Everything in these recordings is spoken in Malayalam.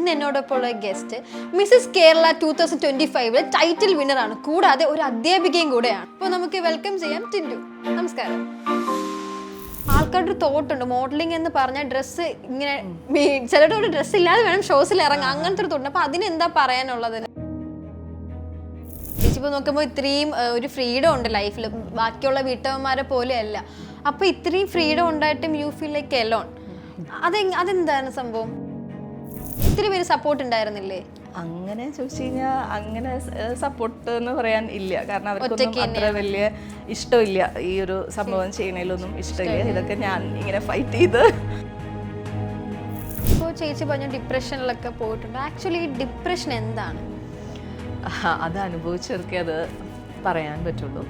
ഇന്ന് എന്നോടൊപ്പമുള്ള ഗസ്റ്റ് മിസ്സസ് കേരള 2025 ടൈറ്റിൽ വിന്നറാണ്, കൂടാതെ ഒരു അധ്യാപികയും കൂടെയാണ്. അപ്പോൾ നമുക്ക് വെൽക്കം ചെയ്യാം ടിൻഡു. നമസ്കാരം. ആൾക്കാരുടെ തോട്ടുണ്ട് മോഡലിംഗ് എന്ന് പറഞ്ഞാൽ ഡ്രസ്സ് ഇങ്ങനെ ചിലരുടെ ഒരു ഡ്രസ്സ് ഇല്ലാതെ വേണം ഷോസിൽ ഇറങ്ങാം, അങ്ങനത്തെ ഒരു തോട്ടുണ്ട്. അപ്പൊ അതിനെന്താ പറയാനുള്ളത്? ചേച്ചിപ്പോ നോക്കുമ്പോൾ ഇത്രയും ഒരു ഫ്രീഡം ഉണ്ട് ലൈഫിൽ, ബാക്കിയുള്ള വീട്ടമ്മമാരെ പോലെയല്ല. അപ്പൊ ഇത്രയും ഫ്രീഡം ഉണ്ടായിട്ടും യു ഫീൽ ലൈക്ക് എലോൺ. അതെന്താണ് സംഭവം? ഇത്തിരി പേര് സപ്പോർട്ട് ഉണ്ടായിരുന്നില്ലേ? അങ്ങനെ ചോദിച്ചു കഴിഞ്ഞാൽ അങ്ങനെ സപ്പോർട്ട് എന്ന് പറയാൻ ഇല്ല, കാരണം അവർക്കൊന്നും അത്ര വലിയ ഇഷ്ടമില്ല ഈ ഒരു സംഭവം ചെയ്യണേലൊന്നും ഇഷ്ടമില്ല. ഇതൊക്കെ ഞാൻ ഇങ്ങനെ ഫൈറ്റ് ചെയ്ത്. ഇപ്പോൾ ചേച്ചി പറഞ്ഞ ഡിപ്രഷനിലൊക്കെ പോയിട്ടുണ്ട്. ആക്ച്വലി ഈ ഡിപ്രഷൻ എന്താണ്? അത് അനുഭവിച്ചവർക്കേ അത് പറയാൻ പറ്റുള്ളൂ.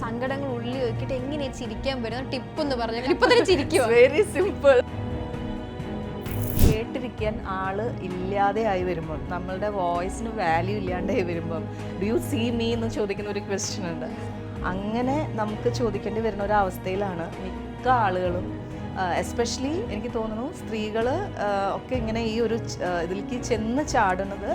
സങ്കടങ്ങൾ ഉള്ളിൽ വെക്കിട്ട് എങ്ങനെയാ ചിരിക്കാൻ പറ്റുന്ന ടിപ്പ് എന്ന് പറഞ്ഞാൽ ഇപ്പൊ തന്നെ ചിരിക്കുക. Very simple. കേട്ടിരിക്കാൻ ആള് ഇല്ലാതെ ആയി വരുമ്പോൾ, നമ്മളുടെ വോയിസിന് വാല്യൂ ഇല്ലാണ്ടായി വരുമ്പോൾ, ഡു യു സീ മീ എന്ന് ചോദിക്കുന്ന ഒരു ക്വസ്റ്റ്യൻ ഉണ്ട്. അങ്ങനെ നമുക്ക് ചോദിക്കേണ്ടി വരുന്ന ഒരു അവസ്ഥയിലാണ് മിക്ക ആളുകളും, എസ്പെഷ്യലി എനിക്ക് തോന്നുന്നു സ്ത്രീകൾ ഒക്കെ ഇങ്ങനെ ഈ ഒരു ഇതിലേക്ക് ചെന്ന് ചാടുന്നത്.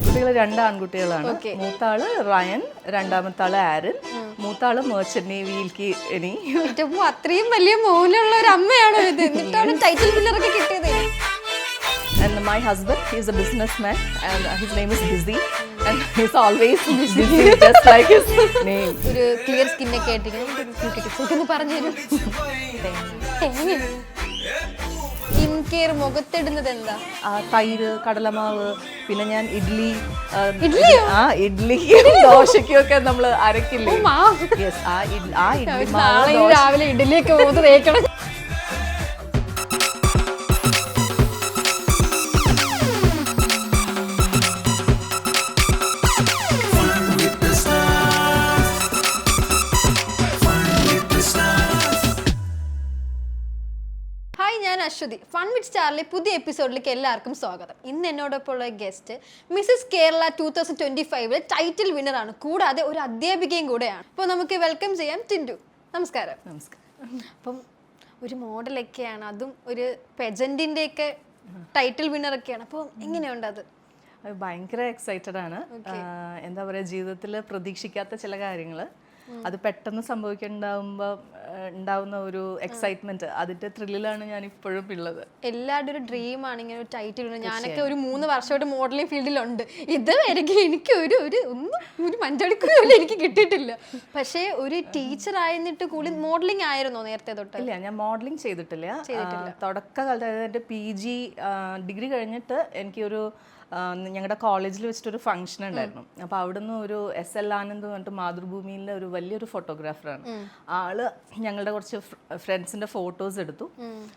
കുട്ടികൾ 2 ആൺകുട്ടികളാണ്. മൂത്താള് റയൻ, രണ്ടാമത്തെ ആള് ആരൻ, മൂത്താള് മെർച്ചന്റ് നേവിയിലേക്ക്. ഇനി അത്രയും വലിയ മോനുള്ള ഒരു അമ്മയാണോ ഇത്? എന്നിട്ടാണ് ടൈറ്റിൽ വിന്നറൊക്കെ കിട്ടിയത്. And my husband, he is a businessman and his name is Busy and he's always busy just like his name. ഒരു ക്ലിയർ സ്കിൻ ഒക്കെ ആയിട്ടിരിക്കുന്നു പറഞ്ഞു തരും. സ്കിൻ കെയർ മുഖത്തിടുന്നത് എന്താ? തൈര്, കടലമാവ്, പിന്നെ ഞാൻ ഇഡ്ലിക്കും ദോശയ്ക്കും ഒക്കെ നമ്മൾ അരക്കില്ലേ? രാവിലെ ഇഡ്ലിയൊക്കെ പോകുന്നത് തേക്കണം. അശ്വതി, ഫൺ വിത്ത് സ്റ്റാറിലെ പുതിയ എപ്പിസോഡിലേക്ക് എല്ലാവർക്കും സ്വാഗതം. ഇന്ന് എന്നോടൊപ്പമുള്ള ഗസ്റ്റ് മിസ്സസ് കേരള 2025 ടൈറ്റിൽ വിന്നറാണ്, കൂടാതെ ഒരു അധ്യാപികയും കൂടെയാണ്. അപ്പോൾ നമുക്ക് വെൽക്കം ചെയ്യാം ടിൻഡു. നമസ്കാരം. നമസ്കാരം. അപ്പം ഒരു മോഡലൊക്കെയാണ്, അതും ഒരു പെജന്റിന്റെ ഒക്കെ ടൈറ്റിൽ വിന്നറൊക്കെയാണ്. അപ്പോൾ എങ്ങനെയുണ്ട് അത്? ഭയങ്കര എക്സൈറ്റഡ് ആണ്. എന്താ പറയുക, ജീവിതത്തിൽ പ്രതീക്ഷിക്കാത്ത ചില കാര്യങ്ങൾ അത് പെട്ടെന്ന് ഉണ്ടാവുന്ന ഒരു എക്സൈറ്റ്മെന്റ്, അതിന്റെ ത്രില്ലിലാണ് ഞാൻ ഇപ്പോഴും ഉള്ളത്. എല്ലാവരുടെ ഒരു ഡ്രീമാണ് ഇങ്ങനെ ഒരു ടൈറ്റിൽ. ഞാനൊക്കെ ഒരു 3 വർഷമായിട്ട് മോഡലിംഗ് ഫീൽഡിലുണ്ട്. ഇത് വരെയ്ക്ക് എനിക്ക് ഒരു മഞ്ചടിക്കുപോലും എനിക്ക് കിട്ടിയിട്ടില്ല. പക്ഷേ ഒരു ടീച്ചർ ആയിരുന്നിട്ട് കൂടി മോഡലിംഗ് ആയിരുന്നോ നേരത്തെ തൊട്ട്? ഇല്ല, ഞാൻ മോഡലിംഗ് ചെയ്തിട്ടില്ല. തുടക്കകാലത്ത്, അതായത് എൻ്റെ PG ഡിഗ്രി കഴിഞ്ഞിട്ട് എനിക്കൊരു ഞങ്ങളുടെ കോളേജിൽ വെച്ചിട്ടൊരു ഫംഗ്ഷൻ ഉണ്ടായിരുന്നു. അപ്പോൾ അവിടുന്ന് ഒരു SL ആനന്ദ് പറഞ്ഞിട്ട് മാതൃഭൂമിയിലെ ഒരു വലിയൊരു ഫോട്ടോഗ്രാഫറാണ് ആള്. ഞങ്ങളുടെ കുറച്ച് ഫ്രണ്ട്സിന്റെ ഫോട്ടോസ് എടുത്തു.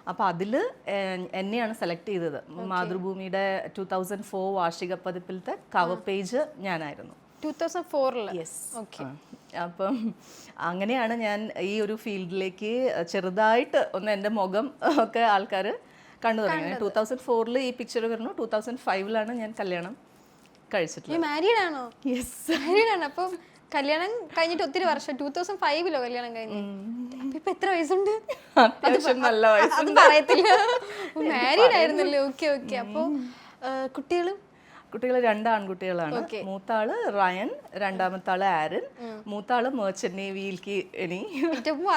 അപ്പോൾ അതിൽ എന്നെയാണ് സെലക്ട് ചെയ്തത്. മാതൃഭൂമിയുടെ 2004 വാർഷിക പതിപ്പിലത്തെ കവർ പേജ് ഞാനായിരുന്നു. 2004. യെസ്. അപ്പം അങ്ങനെയാണ് ഞാൻ ഈ ഒരു ഫീൽഡിലേക്ക് ചെറുതായിട്ട് ഒന്ന് എൻ്റെ മുഖം ഒക്കെ ആൾക്കാർ കണ്ടു തുടങ്ങി. 2004 ഈ പിക്ചർ വരുന്നു. 2005 ഞാൻ കല്യാണം കഴിച്ചിട്ടുള്ളത്. മാരീഡ് ആണോ? യെസ്, മാരീഡ് ആണ്. അപ്പം കല്യാണം കഴിഞ്ഞിട്ട് ഒത്തിരി വർഷം. 2005 കല്യാണം കഴിഞ്ഞു. ഇപ്പൊ എത്ര വയസ്സുണ്ട്? അത്യാവശ്യം നല്ല വയസ്സ്. അത് പറയത്തില്ല. മാരീഡ് ആയിരുന്നല്ലേ? ഓക്കെ. അപ്പൊ കുട്ടികൾ 2 ആൺകുട്ടികളാണ്. മൂത്താള് റയൻ, രണ്ടാമത്തെ ആള് ആരൻ, മൂത്താള് മെർച്ചന്റ് നേവിയിലേക്ക്. ഇനി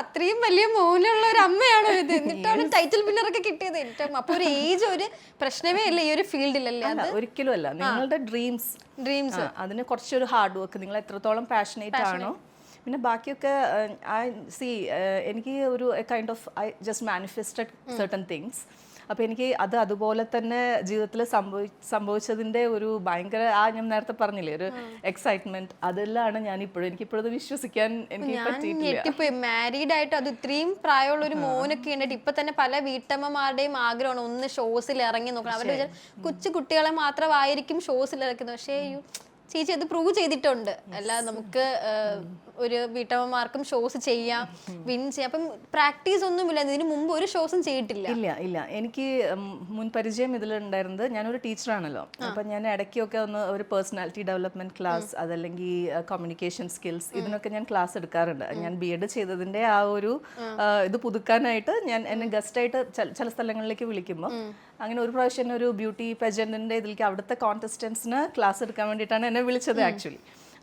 അത്രയും വലിയ മോനുള്ള ഒരു അമ്മയാണോ ഇത്? എന്നിട്ടാണ് ടൈറ്റിൽ വിന്നറൊക്കെ കിട്ടിയത്. അപ്പൊ ഒരു ഏജ് ഒരു പ്രശ്നമേ ഇല്ല ഈ ഒരു ഫീൽഡിലല്ലേ? ഒരിക്കലും അല്ല. നിങ്ങളുടെ ഡ്രീംസ് അതിന് കുറച്ചൊരു ഹാർഡ് വർക്ക്, നിങ്ങൾ എത്രത്തോളം പാഷനേറ്റ് ആണോ, പിന്നെ ബാക്കിയൊക്കെ എനിക്ക് ഒരു kind of I just manifested certain things. അപ്പോൾ എനിക്ക് അതുപോലെ തന്നെ ജീവിതത്തിൽ സംഭവിച്ചതിൻ്റെ ഒരു ഭയങ്കര ഞാൻ നേരത്തെ പറഞ്ഞില്ലേ ഒരു എക്സൈറ്റ്മെന്റ്, അതെല്ലാം എനിക്കിപ്പോഴത് വിശ്വസിക്കാൻ എനിക്ക് പറ്റിയിട്ടില്ല. മാരീഡ് ആയിട്ട് അത് ഇത്രയും പ്രായമുള്ള ഒരു മോനൊക്കെ ഉണ്ടിട്ട് ഇപ്പൊ തന്നെ പല വീട്ടമ്മമാരുടെയും ആഗ്രഹമാണ് ഒന്ന് ഷോസിൽ ഇറങ്ങി നോക്കണം. അവരുടെ കൊച്ചു കുട്ടികളെ മാത്രമായിരിക്കും ഷോസിൽ ഇറക്കുന്നത്. പക്ഷേ ചേച്ചി അത് പ്രൂവ് ചെയ്തിട്ടുണ്ട്. അല്ല, നമുക്ക് ഒരു വീട്ടമ്മമാർക്കും ഷോസ് ചെയ്യാം, വിൻ ചെയ്യാം. അപ്പം പ്രാക്ടീസ് ഒന്നുമില്ല, ഇതിന് മുമ്പ് ഒരു ഷോസും ചെയ്തിട്ടില്ല? ഇല്ല എനിക്ക് മുൻ പരിചയം ഇതിലുണ്ടായിരുന്നത്, ഞാനൊരു ടീച്ചറാണല്ലോ. അപ്പം ഞാൻ ഇടയ്ക്കൊക്കെ ഒരു പേഴ്സണാലിറ്റി ഡെവലപ്മെന്റ് ക്ലാസ്, അതല്ലെങ്കിൽ കമ്മ്യൂണിക്കേഷൻ സ്കിൽസ്, ഇതിനൊക്കെ ഞാൻ ക്ലാസ് എടുക്കാറുണ്ട്. ഞാൻ BEd ചെയ്തതിന്റെ ആ ഒരു ഇത് പുതുക്കാനായിട്ട് ഞാൻ എന്നെ ഗസ്റ്റായിട്ട് ചില സ്ഥലങ്ങളിലേക്ക് വിളിക്കുമ്പോൾ, അങ്ങനെ ഒരു പ്രാവശ്യം ഒരു ബ്യൂട്ടി പെജന്റിന്റെ ഇതിലേക്ക് അവിടുത്തെ കോntestants-ന് ക്ലാസ് എടുക്കാൻ വേണ്ടിയിട്ടാണ് എന്നെ വിളിച്ചത് ആക്ച്വലി.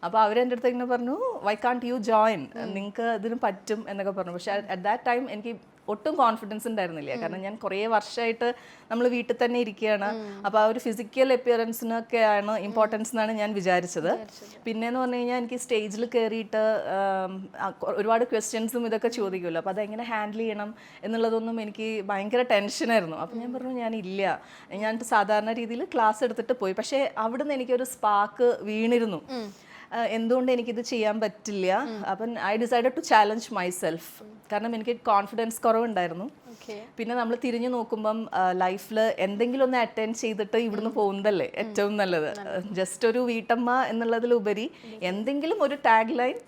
അപ്പോൾ അവരെൻ്റെ അടുത്ത് ഇങ്ങനെ പറഞ്ഞു, വൈ കാൺട്ട് യു ജോയിൻ, നിങ്ങൾക്ക് ഇതിന് പറ്റും എന്നൊക്കെ പറഞ്ഞു. പക്ഷേ അറ്റ് ദാറ്റ് ടൈം എനിക്ക് ഒട്ടും കോൺഫിഡൻസ് ഉണ്ടായിരുന്നില്ല. കാരണം ഞാൻ കുറേ വർഷമായിട്ട് നമ്മൾ വീട്ടിൽ തന്നെ ഇരിക്കുകയാണ്. അപ്പോൾ ആ ഒരു ഫിസിക്കൽ അപ്പിയറൻസിനൊക്കെയാണ് ഇമ്പോർട്ടൻസ് എന്നാണ് ഞാൻ വിചാരിച്ചത്. പിന്നെയെന്ന് പറഞ്ഞു കഴിഞ്ഞാൽ എനിക്ക് സ്റ്റേജിൽ കയറിയിട്ട് ഒരുപാട് ക്വസ്റ്റ്യൻസും ഇതൊക്കെ ചോദിക്കുമല്ലോ. അപ്പോൾ അതെങ്ങനെ ഹാൻഡിൽ ചെയ്യണം എന്നുള്ളതൊന്നും എനിക്ക് ഭയങ്കര ടെൻഷനായിരുന്നു. അപ്പോൾ ഞാൻ പറഞ്ഞു ഞാനില്ല, ഞാൻ സാധാരണ രീതിയിൽ ക്ലാസ് എടുത്തിട്ട് പോയി. പക്ഷേ അവിടുന്ന് എനിക്കൊരു സ്പാർക്ക് വീണിരുന്നു, എന്തുകൊണ്ട് എനിക്കിത് ചെയ്യാൻ പറ്റില്ല. അപ്പം I decided to challenge myself. കാരണം എനിക്ക് കോൺഫിഡൻസ് കുറവുണ്ടായിരുന്നു. പിന്നെ നമ്മൾ തിരിഞ്ഞു നോക്കുമ്പം ലൈഫിൽ എന്തെങ്കിലും ഒന്ന് അറ്റൻഡ് ചെയ്തിട്ട് ഇവിടുന്ന് പോകുന്നതല്ലേ ഏറ്റവും നല്ലത്. ജസ്റ്റ് ഒരു വീട്ടമ്മ എന്നുള്ളതിലുപരി എന്തെങ്കിലും ഒരു ടാഗ് ലൈൻ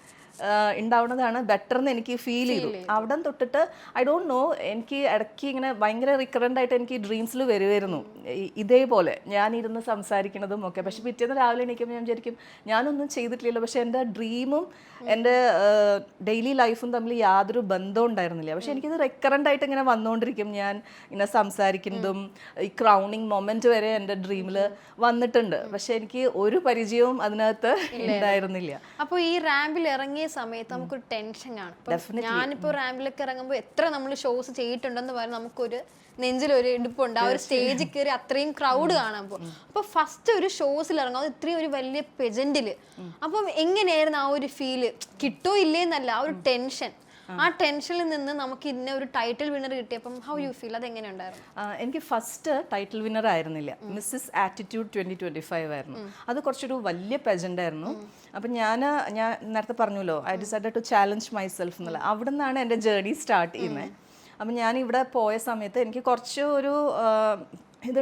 ഉണ്ടാവുന്നതാണ് ബെറ്റർ എന്ന് എനിക്ക് ഫീൽ ചെയ്തു. അവിടെ തൊട്ടിട്ട് ഐ ഡോണ്ട് നോ, എനിക്ക് ഇടയ്ക്ക് ഇങ്ങനെ ഭയങ്കര റിക്കറൻ്റ് ആയിട്ട് എനിക്ക് ഡ്രീംസിൽ വരുമായിരുന്നു ഇതേപോലെ ഞാനിരുന്ന് സംസാരിക്കുന്നതും ഒക്കെ. പക്ഷെ പിറ്റേന്ന് രാവിലെ എണീക്കുമ്പോൾ ഞാൻ വിചാരിക്കും ഞാനൊന്നും ചെയ്തിട്ടില്ലല്ലോ. പക്ഷെ എൻ്റെ ഡ്രീമും എൻ്റെ ഡെയിലി ലൈഫും തമ്മിൽ യാതൊരു ബന്ധവും ഉണ്ടായിരുന്നില്ല. പക്ഷെ എനിക്കിത് റിക്കറൻ്റ് ആയിട്ട് ഇങ്ങനെ വന്നുകൊണ്ടിരിക്കും. ഞാൻ ഇങ്ങനെ സംസാരിക്കുന്നതും ഈ ക്രൗണിങ് മൊമെന്റ് വരെ എൻ്റെ ഡ്രീമിൽ വന്നിട്ടുണ്ട്. പക്ഷെ എനിക്ക് ഒരു പരിചയവും അതിനകത്ത് ഉണ്ടായിരുന്നില്ല. അപ്പോൾ ഈ റാമ്പിൽ ഇറങ്ങിയ സമയത്ത് നമുക്കൊരു ടെൻഷൻ കാണും. ഞാനിപ്പോ റാമ്പിലൊക്കെ ഇറങ്ങുമ്പോൾ എത്ര നമ്മൾ ഷോസ് ചെയ്തിട്ടുണ്ടെന്ന് പറഞ്ഞാൽ നമുക്കൊരു നെഞ്ചിലൊരു ഇടുപ്പുണ്ട്. ആ ഒരു സ്റ്റേജിൽ കയറി അത്രയും ക്രൗഡ് കാണാൻ പോകും. അപ്പൊ ഫസ്റ്റ് ഒരു ഷോസിൽ ഇറങ്ങും, അത് ഇത്രയും ഒരു വലിയ പെജന്റില്. അപ്പം എങ്ങനെയായിരുന്നു ആ ഒരു ഫീല്? കിട്ടോ ഇല്ലേന്നല്ല, ആ ഒരു ടെൻഷൻ. ആ ടെൻഷനിൽ നിന്ന് നമുക്ക് ഇന്ന ഒരു ടൈറ്റിൽ വിന്നർ കിട്ടിയപ്പം ഹൗ യു ഫീൽ? അത് എങ്ങനെ ഉണ്ടായിരുന്നു? എനിക്ക് ഫസ്റ്റ് ടൈറ്റിൽ വിന്നർ ആയിരുന്നില്ല, മിസ്സസ് ആറ്റിറ്റ്യൂഡ് 2025 ആയിരുന്നു. അത് കുറച്ചൊരു വലിയ പെജന്റ് ആയിരുന്നു. അപ്പം ഞാൻ നേരത്തെ പറഞ്ഞല്ലോ, I decided to challenge myself എന്നുള്ള. അവിടെ നിന്നാണ് എൻ്റെ ജേർണി സ്റ്റാർട്ട് ചെയ്യുന്നത്. അപ്പം ഞാൻ ഇവിടെ പോയ സമയത്ത് എനിക്ക് കുറച്ച് ഒരു ഇത്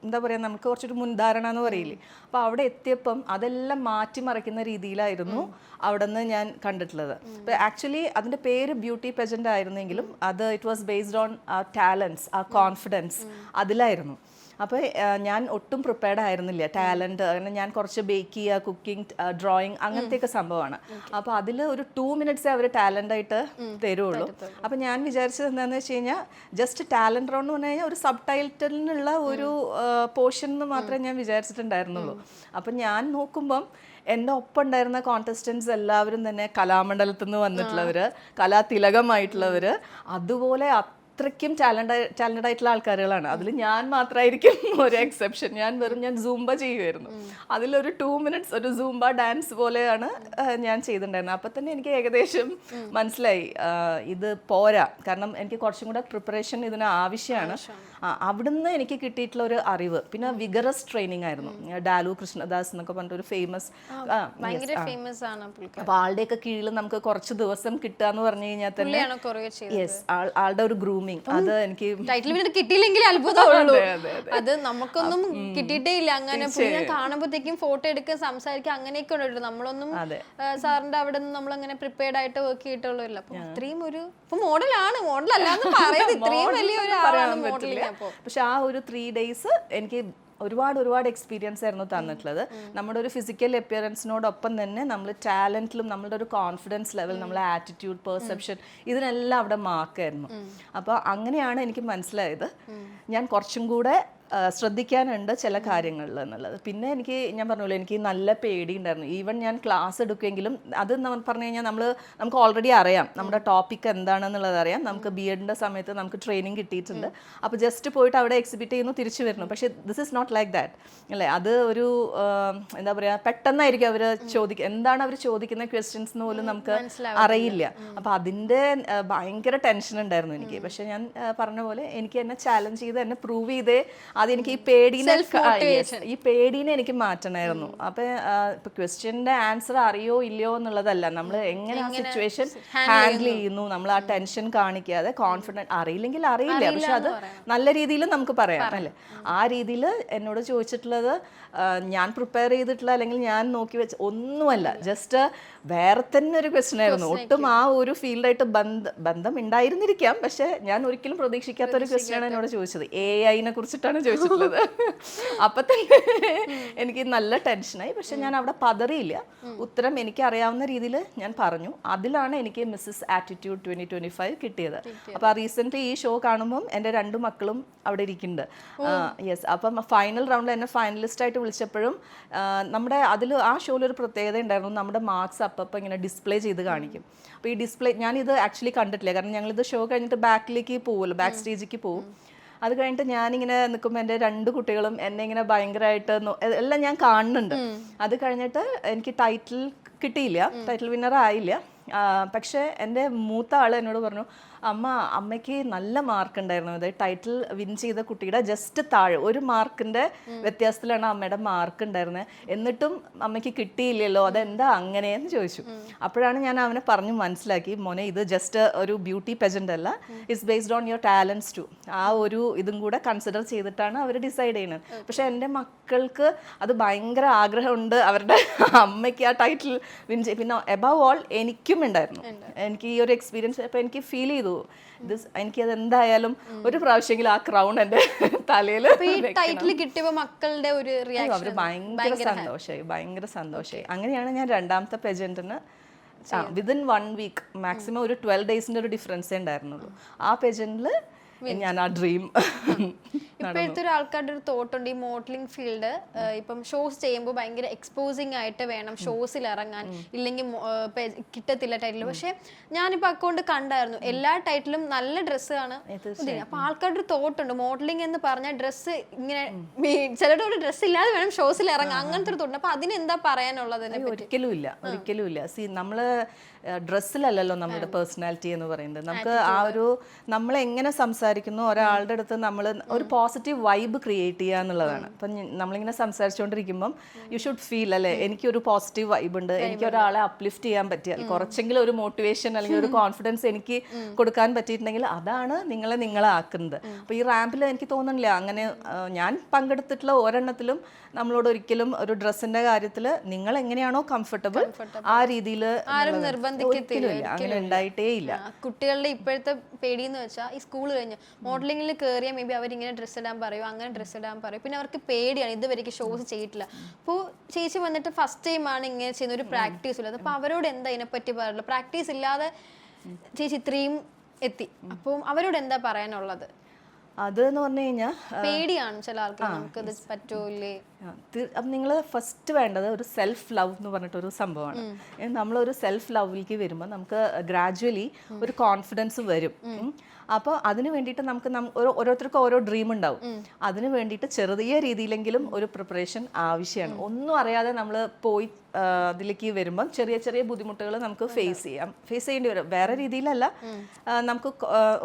എന്താ പറയുക, നമുക്ക് കുറച്ചൊരു മുൻധാരണ എന്ന് പറയില്ലേ. അപ്പോൾ അവിടെ എത്തിയപ്പം അതെല്ലാം മാറ്റിമറിക്കുന്ന രീതിയിലായിരുന്നു അവിടെ നിന്ന് ഞാൻ കണ്ടിട്ടുള്ളത്. അപ്പോൾ ആക്ച്വലി അതിൻ്റെ പേര് ബ്യൂട്ടി പെജൻ്റ് ആയിരുന്നെങ്കിലും അത് ഇറ്റ് വാസ് ബേസ്ഡ് ഓൺ ആ ടാലൻസ്, ആ കോൺഫിഡൻസ് അതിലായിരുന്നു. അപ്പോൾ ഞാൻ ഒട്ടും പ്രിപ്പയർഡ് ആയിരുന്നില്ല. ടാലൻറ്റ് അങ്ങനെ ഞാൻ കുറച്ച് ബേക്ക് ചെയ്യുക, കുക്കിംഗ്, ഡ്രോയിങ് അങ്ങനത്തെയൊക്കെ സംഭവമാണ്. അപ്പോൾ അതിൽ ഒരു 2 minutes അവർ ടാലൻ്റായിട്ട് തരുള്ളൂ. അപ്പോൾ ഞാൻ വിചാരിച്ചത് എന്താണെന്ന് വെച്ച് കഴിഞ്ഞാൽ ജസ്റ്റ് ടാലൻറ്റ് റൗണ്ട് എന്ന് പറഞ്ഞു കഴിഞ്ഞാൽ ഒരു സബ് ടൈറ്റിലിനുള്ള ഒരു പോർഷൻ എന്ന് മാത്രമേ ഞാൻ വിചാരിച്ചിട്ടുണ്ടായിരുന്നുള്ളൂ. അപ്പം ഞാൻ നോക്കുമ്പം എൻ്റെ ഒപ്പം ഉണ്ടായിരുന്ന കോntestants എല്ലാവരും തന്നെ കലാമണ്ഡലത്തിൽ നിന്ന് വന്നിട്ടുള്ളവർ, കലാതിലകമായിട്ടുള്ളവർ, അതുപോലെ അത്രയ്ക്കും ടാലൻറ്റഡ് ആയിട്ടുള്ള ആൾക്കാരുകളാണ്. അതിൽ ഞാൻ മാത്രമായിരിക്കും ഒരു എക്സെപ്ഷൻ. ഞാൻ സൂംബ ചെയ്യുമായിരുന്നു. അതിലൊരു 2 minutes ഒരു സൂംബ ഡാൻസ് പോലെയാണ് ഞാൻ ചെയ്തിട്ടുണ്ടായിരുന്നത്. അപ്പം തന്നെ എനിക്ക് ഏകദേശം മനസ്സിലായി ഇത് പോരാ. കാരണം എനിക്ക് കുറച്ചും കൂടെ പ്രിപ്പറേഷൻ ഇതിന് ആവശ്യമാണ്. അവിടുന്ന് എനിക്ക് കിട്ടിയിട്ടുള്ള ഒരു അറിവ്, പിന്നെ വിഗറസ് ട്രെയിനിങ് ആയിരുന്നു. ഡാലു കൃഷ്ണദാസ് എന്നൊക്കെ പറഞ്ഞിട്ട് ഒരു ഫേമസ്, അപ്പോൾ ആളുടെയൊക്കെ കീഴിൽ നമുക്ക് കുറച്ച് ദിവസം കിട്ടുക എന്ന് പറഞ്ഞു കഴിഞ്ഞാൽ തന്നെ യെസ്, ആളുടെ ഒരു ഗ്രൂമിങ്, അത് എനിക്ക് ടൈറ്റിൽ വിന്നർ കിട്ടിയില്ലെങ്കിൽ അത്ഭുതമുള്ളൂ. അത് നമുക്കൊന്നും കിട്ടിയിട്ടേ ഇല്ല. അങ്ങനെ പുള്ളിനെ കാണുമ്പോഴത്തേക്കും ഫോട്ടോ എടുക്കുക, സംസാരിക്കുക, അങ്ങനെയൊക്കെ ഉണ്ടല്ലോ. നമ്മളൊന്നും സാറിന്റെ അവിടെ നിന്ന് നമ്മളങ്ങനെ പ്രിപ്പയർഡ് ആയിട്ട് വർക്ക് ചെയ്തിട്ടുള്ളൂ. അപ്പൊ അത്രയും ഒരു മോഡലാണ്, മോഡലല്ലാന്ന് പറയുന്നത്, ഇത്രയും വലിയ ഒരു ആളാണ് മോഡലിങ്. പക്ഷെ ആ ഒരു 3 days എനിക്ക് ഒരുപാട് എക്സ്പീരിയൻസ് ആയിരുന്നു തന്നിട്ടുള്ളത്. നമ്മുടെ ഒരു ഫിസിക്കൽ അപ്പിയറൻസിനോടൊപ്പം തന്നെ നമ്മൾ ടാലൻറ്റിലും നമ്മളുടെ ഒരു കോൺഫിഡൻസ് ലെവൽ, നമ്മളെ ആറ്റിറ്റ്യൂഡ്, പെർസെപ്ഷൻ, ഇതിനെല്ലാം അവിടെ മാർക്കായിരുന്നു. അപ്പോൾ അങ്ങനെയാണ് എനിക്ക് മനസ്സിലായത് ഞാൻ കുറച്ചും കൂടെ ശ്രദ്ധിക്കാനുണ്ട് ചില കാര്യങ്ങളിൽ എന്നുള്ളത്. പിന്നെ ഞാൻ പറഞ്ഞല്ലോ, എനിക്ക് നല്ല പേടി ഉണ്ടായിരുന്നു. ഈവൻ ഞാൻ ക്ലാസ് എടുക്കുമെങ്കിലും അത് പറഞ്ഞു കഴിഞ്ഞാൽ നമുക്ക് ഓൾറെഡി അറിയാം നമ്മുടെ ടോപ്പിക് എന്താണെന്നുള്ളത് അറിയാം. നമുക്ക് BEdന്റെ സമയത്ത് നമുക്ക് ട്രെയിനിങ് കിട്ടിയിട്ടുണ്ട്. അപ്പോൾ ജസ്റ്റ് പോയിട്ട് അവിടെ എക്സിബിറ്റ് ചെയ്യുന്നു, തിരിച്ചു വരുന്നു. പക്ഷേ this is not like that അല്ലേ. അത് ഒരു എന്താ പറയുക, പെട്ടെന്നായിരിക്കും അവർ എന്താണ് അവർ ചോദിക്കുന്ന ക്വസ്റ്റ്യൻസ് എന്ന് പോലും നമുക്ക് അറിയില്ല. അപ്പോൾ അതിൻ്റെ ഭയങ്കര ടെൻഷൻ ഉണ്ടായിരുന്നു എനിക്ക്. പക്ഷേ ഞാൻ പറഞ്ഞ പോലെ എനിക്ക് എന്നെ ചാലഞ്ച് ചെയ്ത് എന്നെ പ്രൂവ് ചെയ്തേ അത് എനിക്ക് ഈ പേടീനെ എനിക്ക് മാറ്റണമായിരുന്നു. അപ്പൊ ഇപ്പൊ ക്വസ്റ്റ്യന്റെ ആൻസർ അറിയോ ഇല്ലയോ എന്നുള്ളതല്ല, നമ്മൾ എങ്ങനെ ആ സിറ്റുവേഷൻ ഹാൻഡിൽ ചെയ്യുന്നു, നമ്മൾ ആ ടെൻഷൻ കാണിക്കാതെ കോൺഫിഡൻറ്റ്, അറിയില്ലെങ്കിൽ അറിയില്ല, പക്ഷെ അത് നല്ല രീതിയിൽ നമുക്ക് പറയാം അല്ലേ. ആ രീതിയിൽ എന്നോട് ചോദിച്ചിട്ടുള്ളത് ഞാൻ പ്രിപ്പയർ ചെയ്തിട്ടുള്ള അല്ലെങ്കിൽ ഞാൻ നോക്കി വെച്ച ഒന്നുമല്ല, ജസ്റ്റ് വേറെ തന്നെ ഒരു ക്വസ്റ്റ്യൻ ആയിരുന്നു. ഒട്ടും ആ ഒരു ഫീൽഡായിട്ട് ബന്ധം ഉണ്ടായിരുന്നിരിക്കാം, പക്ഷെ ഞാൻ ഒരിക്കലും പ്രതീക്ഷിക്കാത്ത ഒരു ക്വസ്റ്റ്യൻ ആണ് എന്നോട് ചോദിച്ചത്. AI-നെ കുറിച്ചിട്ടാണ് ചോദിച്ചിട്ടുള്ളത്. അപ്പൊ തന്നെ എനിക്ക് നല്ല ടെൻഷനായി. പക്ഷെ ഞാൻ അവിടെ പതറിയില്ല. ഉത്തരം എനിക്ക് അറിയാവുന്ന രീതിയിൽ ഞാൻ പറഞ്ഞു. അതിലാണ് എനിക്ക് മിസ്സസ് ആറ്റിറ്റ്യൂഡ് 2025 കിട്ടിയത്. അപ്പൊ റീസെന്റ് ഈ ഷോ കാണുമ്പോൾ എൻ്റെ 2 മക്കളും അവിടെ ഇരിക്കുന്നുണ്ട്. യെസ്. അപ്പം ഫൈനൽ റൗണ്ടിൽ എന്നെ ഫൈനലിസ്റ്റ് ആയിട്ട് വിളിച്ചപ്പോഴും നമ്മുടെ അതിൽ ആ ഷോയിൽ ഒരു പ്രത്യേകത ഉണ്ടായിരുന്നു. നമ്മുടെ മാർക്സ് അപ്പം ഇങ്ങനെ ഡിസ്പ്ലേ ചെയ്ത് കാണിക്കും. അപ്പോൾ ഈ ഡിസ്പ്ലേ ഞാനിത് ആക്ച്വലി കണ്ടിട്ടില്ല, കാരണം ഞങ്ങളിത് ഷോ കഴിഞ്ഞിട്ട് ബാക്കിലേക്ക് പോകുമല്ലോ, ബാക്ക് സ്റ്റേജിലേക്ക് പോകും. അത് കഴിഞ്ഞിട്ട് ഞാനിങ്ങനെ നിൽക്കുമ്പോൾ എൻ്റെ 2 കുട്ടികളും എന്നെ ഇങ്ങനെ ഭയങ്കരമായിട്ട് എല്ലാം ഞാൻ കാണുന്നുണ്ട്. അത് കഴിഞ്ഞിട്ട് എനിക്ക് ടൈറ്റിൽ കിട്ടിയില്ല, ടൈറ്റിൽ വിന്നർ ആയില്ല. പക്ഷേ എൻ്റെ മൂത്ത ആൾ എന്നോട് പറഞ്ഞു, അമ്മയ്ക്ക് നല്ല മാർക്ക് ഉണ്ടായിരുന്നു. അതായത് ടൈറ്റിൽ വിൻ ചെയ്ത കുട്ടിയുടെ ജസ്റ്റ് താഴെ 1 മാർക്കിൻ്റെ വ്യത്യാസത്തിലാണ് അമ്മയുടെ മാർക്ക് ഉണ്ടായിരുന്നത്. എന്നിട്ടും അമ്മയ്ക്ക് കിട്ടിയില്ലല്ലോ, അതെന്താ അങ്ങനെയെന്ന് ചോദിച്ചു. അപ്പോഴാണ് ഞാൻ അവനെ പറഞ്ഞു മനസ്സിലാക്കി, മോനെ ഇത് ജസ്റ്റ് ഒരു ബ്യൂട്ടി പെജൻ്റ് അല്ല, it's based on your talents too. ആ ഒരു ഇതും കൂടെ കൺസിഡർ ചെയ്തിട്ടാണ് അവർ ഡിസൈഡ് ചെയ്യുന്നത്. പക്ഷേ എൻ്റെ മക്കൾക്ക് അത് ഭയങ്കര ആഗ്രഹമുണ്ട്, അവരുടെ അമ്മയ്ക്ക് ആ ടൈറ്റിൽ വിൻ ചെയ്യും. പിന്നെ എബവ് ഓൾ എനിക്കും ഉണ്ടായിരുന്നു. എനിക്ക് ഈ ഒരു എക്സ്പീരിയൻസ് അപ്പോൾ എനിക്ക് ഫീൽ ചെയ്തു, എനിക്കത് എന്തായാലും ഒരു പ്രാവശ്യമെങ്കിലും ആ ക്രൗൺ എൻ്റെ തലയിൽ ടൈറ്റിൽ കിട്ടിയപ്പോൾ മക്കളുടെ ഒരു റിയാക്ഷൻ അവർ ഭയങ്കര സന്തോഷമായി. അങ്ങനെയാണ് ഞാൻ 2ാമത്തെ പെജന്റിന് വിതിൻ 1 വീക്ക്, മാക്സിമം ഒരു 12 ഡേയ്സിൻ്റെ ഒരു ഡിഫറൻസേ ഉണ്ടായിരുന്നുള്ളൂ. ആ പെജന്റിൽ ഞാൻ ആ ഡ്രീം. ഇപ്പോഴത്തെ ഒരു ആൾക്കാരുടെ ഒരു തോട്ടുണ്ട് ഈ മോഡലിംഗ് ഫീൽഡ് ഇപ്പം ഷോസ് ചെയ്യുമ്പോൾ ഭയങ്കര എക്സ്പോസിങ് ആയിട്ട് വേണം ഷോസിൽ ഇറങ്ങാൻ, ഇല്ലെങ്കിൽ കിട്ടത്തില്ല ടൈറ്റിൽ. പക്ഷെ ഞാനിപ്പോൾ അക്കൗണ്ട് കണ്ടായിരുന്നു, എല്ലാ ടൈറ്റിലും നല്ല ഡ്രസ്സാണ്. അപ്പൊ ആൾക്കാരുടെ ഒരു തോട്ടുണ്ട് മോഡലിംഗ് എന്ന് പറഞ്ഞാൽ ഡ്രസ്സ് ഇങ്ങനെ ചിലരുടെ ഒരു ഡ്രസ്സ് ഇല്ലാതെ വേണം ഷോസിൽ ഇറങ്ങാൻ, അങ്ങനത്തെ ഒരു തോട്ടുണ്ട്. അപ്പൊ അതിനെന്താ പറയാനുള്ളത്? ഒരിക്കലും ഇല്ല. സി, നമ്മള് ഡ്രസ്സിലല്ലല്ലോ നമ്മുടെ പേഴ്സണാലിറ്റി എന്ന് പറയുന്നത്. നമുക്ക് ആ ഒരു നമ്മൾ എങ്ങനെ സംസാരിക്കുന്നു, ഒരാളുടെ അടുത്ത് നമ്മൾ ഒരു പോസിറ്റീവ് വൈബ് ക്രിയേറ്റ് ചെയ്യുക എന്നുള്ളതാണ്. അപ്പം നമ്മളിങ്ങനെ സംസാരിച്ചുകൊണ്ടിരിക്കുമ്പം യു ഷുഡ് ഫീൽ അല്ലേ, എനിക്കൊരു പോസിറ്റീവ് വൈബ് ഉണ്ട്, എനിക്ക് ഒരാളെ അപ്ലിഫ്റ്റ് ചെയ്യാൻ പറ്റിയാൽ, കുറച്ചെങ്കിലും ഒരു മോട്ടിവേഷൻ അല്ലെങ്കിൽ ഒരു കോൺഫിഡൻസ് എനിക്ക് കൊടുക്കാൻ പറ്റിയിട്ടുണ്ടെങ്കിൽ അതാണ് നിങ്ങളെ ആക്കുന്നത്. അപ്പോൾ ഈ റാമ്പിൽ എനിക്ക് തോന്നുന്നില്ല അങ്ങനെ ഞാൻ പങ്കെടുത്തിട്ടുള്ള ഒരെണ്ണത്തിലും നമ്മളോട് ഒരിക്കലും ഒരു ഡ്രസ്സിന്റെ കാര്യത്തിൽ നിങ്ങൾ എങ്ങനെയാണോ കംഫർട്ടബിൾ ആ രീതിയിൽ അങ്ങനെ ഉണ്ടായിട്ടേ ഇല്ല. കുട്ടികളുടെ ഇപ്പോഴത്തെ പേടിയെന്ന് വെച്ചാൽ ഈ സ്കൂൾ കഴിഞ്ഞ് മോഡലിംഗിൽ കയറിയാൽ മേ ബി അവരിങ്ങനെ ഡ്രസ്സ് ഇടാൻ പറയും, അങ്ങനെ ഡ്രസ്സ് ഇടാൻ പറയും. പിന്നെ അവർക്ക് പേടിയാണ്, ഇതുവരെയ്ക്ക് ഷോസ് ചെയ്തിട്ടില്ല. അപ്പോൾ ചേച്ചി വന്നിട്ട് ഫസ്റ്റ് ടൈമാണ് ഇങ്ങനെ ചെയ്യുന്ന ഒരു പ്രാക്ടീസ് ഇല്ലാതെ. അപ്പോൾ അവരോട് എന്താ ഇതിനെപ്പറ്റി പറയുള്ളൂ? പ്രാക്ടീസ് ഇല്ലാതെ ചേച്ചി ഇത്രയും എത്തി, അപ്പോൾ അവരോട് എന്താ പറയാനുള്ളത്? അതെന്ന് പറഞ്ഞു കഴിഞ്ഞാൽ പേടിയാണ് ചില ആൾക്കാർ, നമുക്കത് പറ്റൂലേ. അപ്പം നിങ്ങൾ ഫസ്റ്റ് വേണ്ടത് ഒരു സെൽഫ് ലവ് എന്ന് പറഞ്ഞിട്ടൊരു സംഭവമാണ്. നമ്മളൊരു സെൽഫ് ലവിലേക്ക് വരുമ്പോൾ നമുക്ക് ഗ്രാജുവലി ഒരു കോൺഫിഡൻസ് വരും. അപ്പോൾ അതിന് വേണ്ടിയിട്ട് നമുക്ക് ഓരോരുത്തർക്കും ഓരോ ഡ്രീം ഉണ്ടാവും. അതിന് വേണ്ടിയിട്ട് ചെറിയ രീതിയിലെങ്കിലും ഒരു പ്രിപ്പറേഷൻ ആവശ്യമാണ്. ഒന്നും അറിയാതെ നമ്മൾ പോയി അതിലേക്ക് വരുമ്പം ചെറിയ ചെറിയ ബുദ്ധിമുട്ടുകൾ നമുക്ക് ഫേസ് ചെയ്യേണ്ടി വരും. വേറെ രീതിയിലല്ല, നമുക്ക്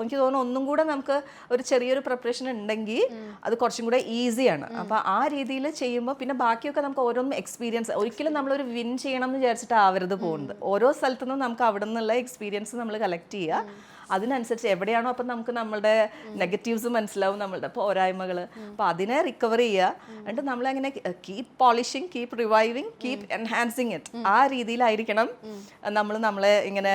എനിക്ക് തോന്നുന്നു ഒന്നും കൂടെ നമുക്ക് ഒരു ചെറിയൊരു പ്രിപ്പറേഷൻ ഉണ്ടെങ്കിൽ അത് കുറച്ചും കൂടെ ഈസിയാണ്. അപ്പോൾ ആ രീതിയിൽ ചെയ്യുമ്പോൾ പിന്നെ ബാക്കിയൊക്കെ നമുക്ക് ഓരോന്നും എക്സ്പീരിയൻസ്, ഒരിക്കലും നമ്മളൊരു വിൻ ചെയ്യണം എന്ന് വിചാരിച്ചിട്ട് ആവരുത് പോകുന്നത്. ഓരോ സ്ഥലത്തുനിന്നും നമുക്ക് അവിടെ നിന്നുള്ള എക്സ്പീരിയൻസ് നമ്മൾ കളക്ട് ചെയ്യുക. അതിനനുസരിച്ച് എവിടെയാണോ അപ്പം നമുക്ക് നമ്മളുടെ നെഗറ്റീവ്സ് മനസ്സിലാവും, നമ്മളുടെ പോരായ്മകൾ. അപ്പോൾ അതിനെ റിക്കവർ ചെയ്യുക. എന്നിട്ട് നമ്മളങ്ങനെ keep polishing, keep reviving, keep enhancing it. ആ രീതിയിലായിരിക്കണം നമ്മളെ ഇങ്ങനെ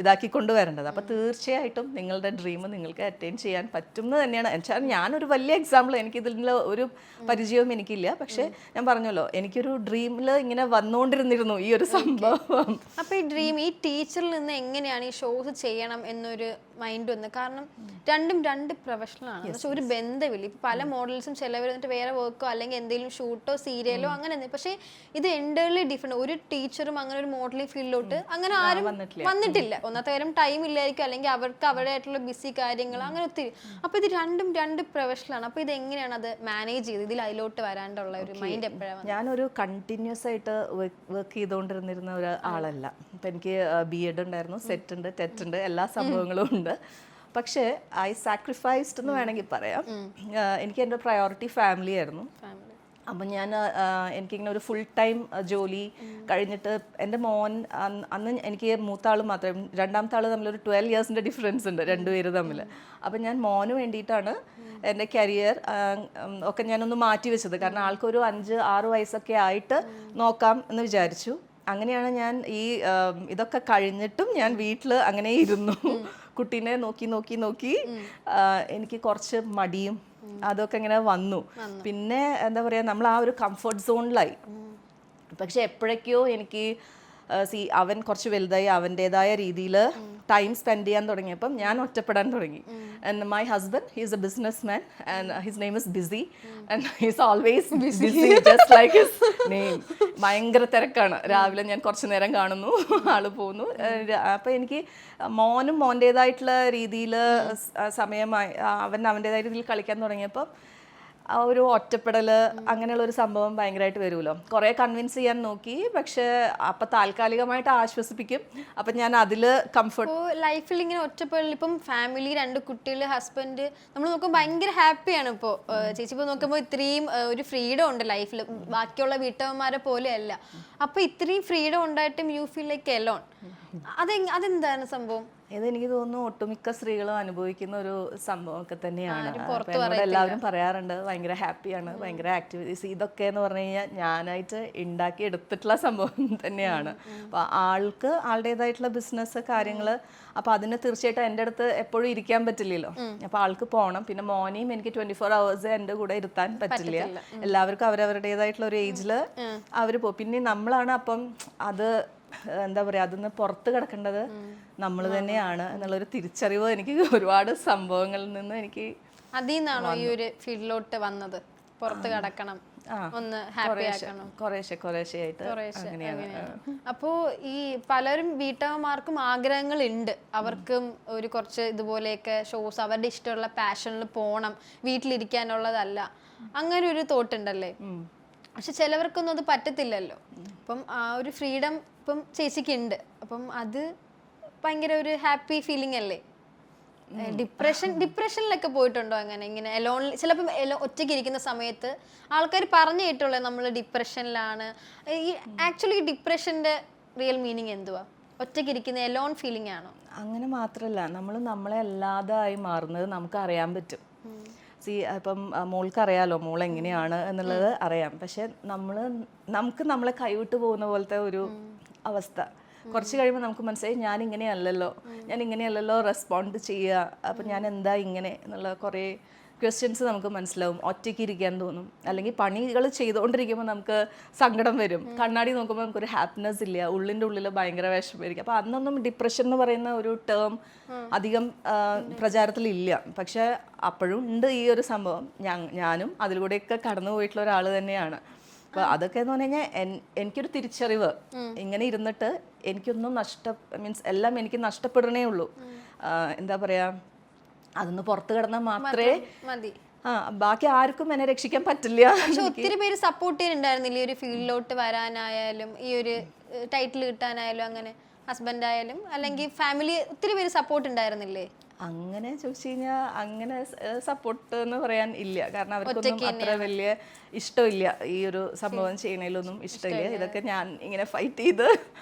ഇതാക്കി കൊണ്ടുവരേണ്ടത്. അപ്പോൾ തീർച്ചയായിട്ടും നിങ്ങളുടെ ഡ്രീം നിങ്ങൾക്ക് അറ്റൈൻ ചെയ്യാൻ പറ്റും എന്ന് തന്നെയാണ്. എന്നുവെച്ചാൽ ഞാനൊരു വലിയ എക്സാമ്പിൾ, എനിക്കിതിൽ ഒരു പരിചയവും എനിക്കില്ല. പക്ഷേ ഞാൻ പറഞ്ഞല്ലോ, എനിക്കൊരു ഡ്രീമിൽ ഇങ്ങനെ വന്നുകൊണ്ടിരുന്നിരുന്നു ഈ ഒരു സംഭവം. അപ്പോൾ ഈ ഡ്രീം ഈ ടീച്ചറിൽ നിന്ന് എങ്ങനെയാണ് ഈ ഷോസ് ചെയ്യണം എന്നൊരു മൈൻഡ് വന്ന്? കാരണം രണ്ടും 2 പ്രൊഫഷണലാണ്. പക്ഷെ ഒരു ബന്ധമില്ല. ഇപ്പം പല മോഡൽസും ചിലവർ എന്നിട്ട് വേറെ വർക്കോ അല്ലെങ്കിൽ എന്തെങ്കിലും ഷൂട്ടോ സീരിയലോ അങ്ങനെ. പക്ഷേ ഇത് എൻ്റർലി ഡിഫറെന്റ്. ഒരു ടീച്ചറും അങ്ങനെ ഒരു മോഡലിംഗ് ഫീൽഡിലോട്ട് അങ്ങനെ ആരും വന്നിട്ടില്ല. ഒന്നാമത്തെ കാര്യം ടൈം ഇല്ലായിരിക്കും, അല്ലെങ്കിൽ അവർക്ക് അവരുടേതായിട്ടുള്ള ബിസി കാര്യങ്ങൾ അങ്ങനെ ഒത്തിരി. അപ്പോൾ ഇത് രണ്ടും 2 പ്രൊഫഷണലാണ്. അപ്പോൾ ഇത് എങ്ങനെയാണ് അത് മാനേജ് ചെയ്ത് അതിലോട്ട് വരാനുള്ള ഒരു മൈൻഡ് എപ്പോഴാണ്? ഞാനൊരു കണ്ടിന്യൂസ് ആയിട്ട് വർക്ക് ചെയ്തുകൊണ്ടിരുന്നിരുന്ന ഒരാളല്ല. ഇപ്പം എനിക്ക് BEd ഉണ്ടായിരുന്നു, സെറ്റ് ഉണ്ട്, ടെറ്റ് ഉണ്ട്, എല്ലാ സംഭവങ്ങളും ഉണ്ട്. പക്ഷേ ഐ സാക്രിഫൈസ്ഡ് എന്ന് വേണമെങ്കിൽ പറയാം. എനിക്ക് എൻ്റെ പ്രയോറിറ്റി ഫാമിലി ആയിരുന്നു. അപ്പം എനിക്കിങ്ങനെ ഒരു ഫുൾ ടൈം ജോലി കഴിഞ്ഞിട്ട് എൻ്റെ മോൻ അന്ന് എനിക്ക് മൂത്താൾ മാത്രമേ, 2ാമത്തെ ആൾ തമ്മിലൊരു 12 ഇയേഴ്സിൻ്റെ ഡിഫറൻസ് ഉണ്ട് 2 പേര് തമ്മിൽ. അപ്പം ഞാൻ മോന് വേണ്ടിയിട്ടാണ് എൻ്റെ കരിയർ ഒക്കെ ഞാനൊന്ന് മാറ്റി വെച്ചത്. കാരണം ആൾക്കൊരു 5-6 വയസ്സൊക്കെ ആയിട്ട് നോക്കാം എന്ന് വിചാരിച്ചു. അങ്ങനെയാണ് ഞാൻ ഈ ഇതൊക്കെ കഴിഞ്ഞിട്ടും ഞാൻ വീട്ടിൽ അങ്ങനെ ഇരുന്നു. കുട്ടീനെ നോക്കി നോക്കി നോക്കി എനിക്ക് കുറച്ച് മടിയും അതൊക്കെ ഇങ്ങനെ വന്നു. പിന്നെ എന്താ പറയുക, നമ്മൾ ആ ഒരു കംഫർട്ട് സോണിലായി. പക്ഷെ എപ്പോഴൊക്കെയോ എനിക്ക് അവൻ കുറച്ച് വലുതായി, അവൻ്റെതായ രീതിയിൽ ടൈം സ്പെൻഡ് ചെയ്യാൻ തുടങ്ങിയപ്പം ഞാൻ ഒറ്റപ്പെടാൻ തുടങ്ങി. And my husband, he is a business man and his name is busy and he's always busy just like his name. ഭയങ്കര തിരക്കാണ്. രാവിലെ ഞാൻ കുറച്ച് നേരം കാണുന്നു, ആള് പോകുന്നു. അപ്പം എനിക്ക് മോനും മോൻ്റേതായിട്ടുള്ള രീതിയിൽ സമയമായി അവൻ അവൻ്റെതായ രീതിയിൽ കളിക്കാൻ തുടങ്ങിയപ്പോൾ ആ ഒരു ഒറ്റപ്പെടൽ അങ്ങനെയുള്ള ഒരു സംഭവം ഭയങ്കരമായിട്ട് വരുമല്ലോ. കുറേ കൺവിൻസ് ചെയ്യാൻ നോക്കി, പക്ഷെ അപ്പം താൽക്കാലികമായിട്ട് ആശ്വസിപ്പിക്കും. അപ്പം ഞാൻ അതിൽ കംഫർട്ട്. ലൈഫിൽ ഇങ്ങനെ ഒറ്റപ്പെടൽ, ഇപ്പം ഫാമിലി, 2 കുട്ടികൾ, ഹസ്ബൻഡ്, നമ്മൾ നോക്കുമ്പോൾ ഭയങ്കര ഹാപ്പിയാണ്. ഇപ്പോൾ ചേച്ചി ഇപ്പോൾ നോക്കുമ്പോൾ ഇത്രയും ഒരു ഫ്രീഡം ഉണ്ട് ലൈഫിൽ, ബാക്കിയുള്ള വീട്ടമ്മമാരെ പോലെയല്ല. അപ്പോൾ ഇത്രയും ഫ്രീഡം ഉണ്ടായിട്ടും യു ഫീൽ ലൈക്ക് എലോൺ. അതെന്താണ് സംഭവം? ഇതെനിക്ക് തോന്നുന്നു ഒട്ടുമിക്ക സ്ത്രീകളും അനുഭവിക്കുന്ന ഒരു സംഭവമൊക്കെ തന്നെയാണ്. എല്ലാവരും പറയാറുണ്ട് ഭയങ്കര ഹാപ്പിയാണ്, ഭയങ്കര ആക്ടിവിറ്റീസ്, ഇതൊക്കെ എന്ന് പറഞ്ഞു കഴിഞ്ഞാൽ ഞാനായിട്ട് ഉണ്ടാക്കി എടുത്തിട്ടുള്ള സംഭവം തന്നെയാണ്. അപ്പോൾ ആൾക്ക് ആളുടേതായിട്ടുള്ള ബിസിനസ് കാര്യങ്ങൾ, അപ്പോൾ അതിന് തീർച്ചയായിട്ടും എൻ്റെ അടുത്ത് എപ്പോഴും ഇരിക്കാൻ പറ്റില്ലല്ലോ. അപ്പോൾ ആൾക്ക് പോകണം. പിന്നെ മോനെയും എനിക്ക് 24 hours എൻ്റെ കൂടെ ഇരുത്താൻ പറ്റില്ല. എല്ലാവർക്കും അവരവരുടേതായിട്ടുള്ള ഒരു ഏജിൽ അവർ പോകും. പിന്നെ നമ്മളാണ് അപ്പം അത് എന്താ പറയുക, അതിന്ന് പുറത്ത് കിടക്കേണ്ടത് നമ്മൾ തന്നെയാണ് എന്നുള്ളൊരു തിരിച്ചറിവ് എനിക്ക് ഒരുപാട് സംഭവങ്ങളിൽ നിന്ന് എനിക്ക്. അതിൽ നിന്നാണോ ഈ ഒരു ഫീൽഡിലോട്ട് വന്നത്? പുറത്ത് കിടക്കണം, ഒന്ന് ഹാപ്പി ആക്കണം, കുറേശ്ശെയായിട്ട്. അപ്പോൾ ഈ പലരും വീട്ടമ്മമാർക്കും ആഗ്രഹങ്ങൾ ഉണ്ട്, അവർക്കും ഒരു കുറച്ച് ഇതുപോലെയൊക്കെ ഷോസ്, അവരുടെ ഇഷ്ടമുള്ള പാഷനിൽ പോകണം, വീട്ടിലിരിക്കാനുള്ളതല്ല, അങ്ങനെ ഒരു തോട്ടുണ്ടല്ലേ. പക്ഷെ ചിലവർക്കൊന്നും അത് പറ്റത്തില്ലല്ലോ. അപ്പം ആ ഒരു ഫ്രീഡം ഇപ്പം ചേച്ചിക്ക് ഉണ്ട്. അപ്പം അത് ഭയങ്കര ഒരു ഹാപ്പി ഫീലിംഗ് അല്ലേ? ഡിപ്രഷനിലൊക്കെ പോയിട്ടുണ്ടോ? അങ്ങനെ ഇങ്ങനെ എലോൺ, ചിലപ്പം ഒറ്റയ്ക്ക് ഇരിക്കുന്ന സമയത്ത് ആൾക്കാർ പറഞ്ഞു കേട്ടുള്ളത് നമ്മൾ ഡിപ്രഷനിലാണ്. ഈ ആക്ച്വലി ഡിപ്രഷൻ്റെ റിയൽ മീനിങ് എന്തുവാ? ഒറ്റയ്ക്ക് ഇരിക്കുന്ന എലോൺ ഫീലിംഗ് ആണോ? അങ്ങനെ മാത്രമല്ല, നമ്മൾ നമ്മളെ അല്ലാതായി മാറുന്നത് നമുക്ക് അറിയാൻ പറ്റും. ഇപ്പം മോൾക്കറിയാലോ മോൾ എങ്ങനെയാണ് എന്നുള്ളത് അറിയാം. പക്ഷെ നമുക്ക് നമ്മളെ കൈവിട്ട് പോകുന്ന പോലത്തെ ഒരു അവസ്ഥ കുറച്ച് കഴിയുമ്പോൾ നമുക്ക് മനസ്സിലായി, ഞാൻ ഇങ്ങനെയല്ലല്ലോ റെസ്പോണ്ട് ചെയ്യുക, അപ്പം ഞാൻ എന്താ ഇങ്ങനെ എന്നുള്ള കുറേ ക്വസ്റ്റ്യൻസ് നമുക്ക് മനസ്സിലാവും. ഒറ്റയ്ക്ക് ഇരിക്കാൻ തോന്നും, അല്ലെങ്കിൽ പണികൾ ചെയ്തുകൊണ്ടിരിക്കുമ്പോൾ നമുക്ക് സങ്കടം വരും. കണ്ണാടി നോക്കുമ്പോൾ നമുക്കൊരു ഹാപ്പിനെസ് ഇല്ല, ഉള്ളിൻ്റെ ഉള്ളിൽ ഭയങ്കര വിഷമമായിരിക്കും. അപ്പോൾ അന്നൊന്നും ഡിപ്രഷൻ എന്ന് പറയുന്ന ഒരു ടേം അധികം പ്രചാരത്തിലില്ല. പക്ഷെ അപ്പോഴും ഉണ്ട് ഈ ഒരു സംഭവം. ഞാനും അതിലൂടെയൊക്കെ കടന്നു പോയിട്ടുള്ള ഒരാൾ തന്നെയാണ്. അപ്പോൾ അതൊക്കെ എന്ന് പറഞ്ഞു കഴിഞ്ഞാൽ എനിക്കൊരു തിരിച്ചറിവ്, ഇങ്ങനെ ഇരുന്നിട്ട് എനിക്കൊന്നും മീൻസ് എല്ലാം എനിക്ക് നഷ്ടപ്പെടണേ ഉള്ളൂ. എന്താ പറയുക, അതൊന്ന് പുറത്ത് കിടന്നാൽ മാത്രമേ മതി. ബാക്കി ആർക്കും എന്നെ രക്ഷിക്കാൻ പറ്റില്ല. പക്ഷെ ഒത്തിരി പേര് സപ്പോർട്ട് ചെയ്യുന്നുണ്ടായിരുന്നില്ല ഈ ഒരു ഫീൽഡിലോട്ട് വരാനായാലും, ഈ ഒരു ടൈറ്റിൽ കിട്ടാനായാലും, അങ്ങനെ ഹസ്ബൻഡ് ആയാലും അല്ലെങ്കിൽ ഫാമിലി ഒത്തിരി പേര് സപ്പോർട്ട് ഉണ്ടായിരുന്നില്ലേ? അങ്ങനെ ചോദിച്ചു കഴിഞ്ഞാൽ അങ്ങനെ സപ്പോർട്ട് എന്ന് പറയാൻ ഇല്ല. കാരണം അവർക്കൊന്നും അത്ര വലിയ ഇഷ്ടമില്ല, ഈ ഒരു സംഭവം ചെയ്യണതിലൊന്നും ഇഷ്ടമില്ല. ഇതൊക്കെ ഞാൻ ഇങ്ങനെ ഫൈറ്റ് ചെയ്ത്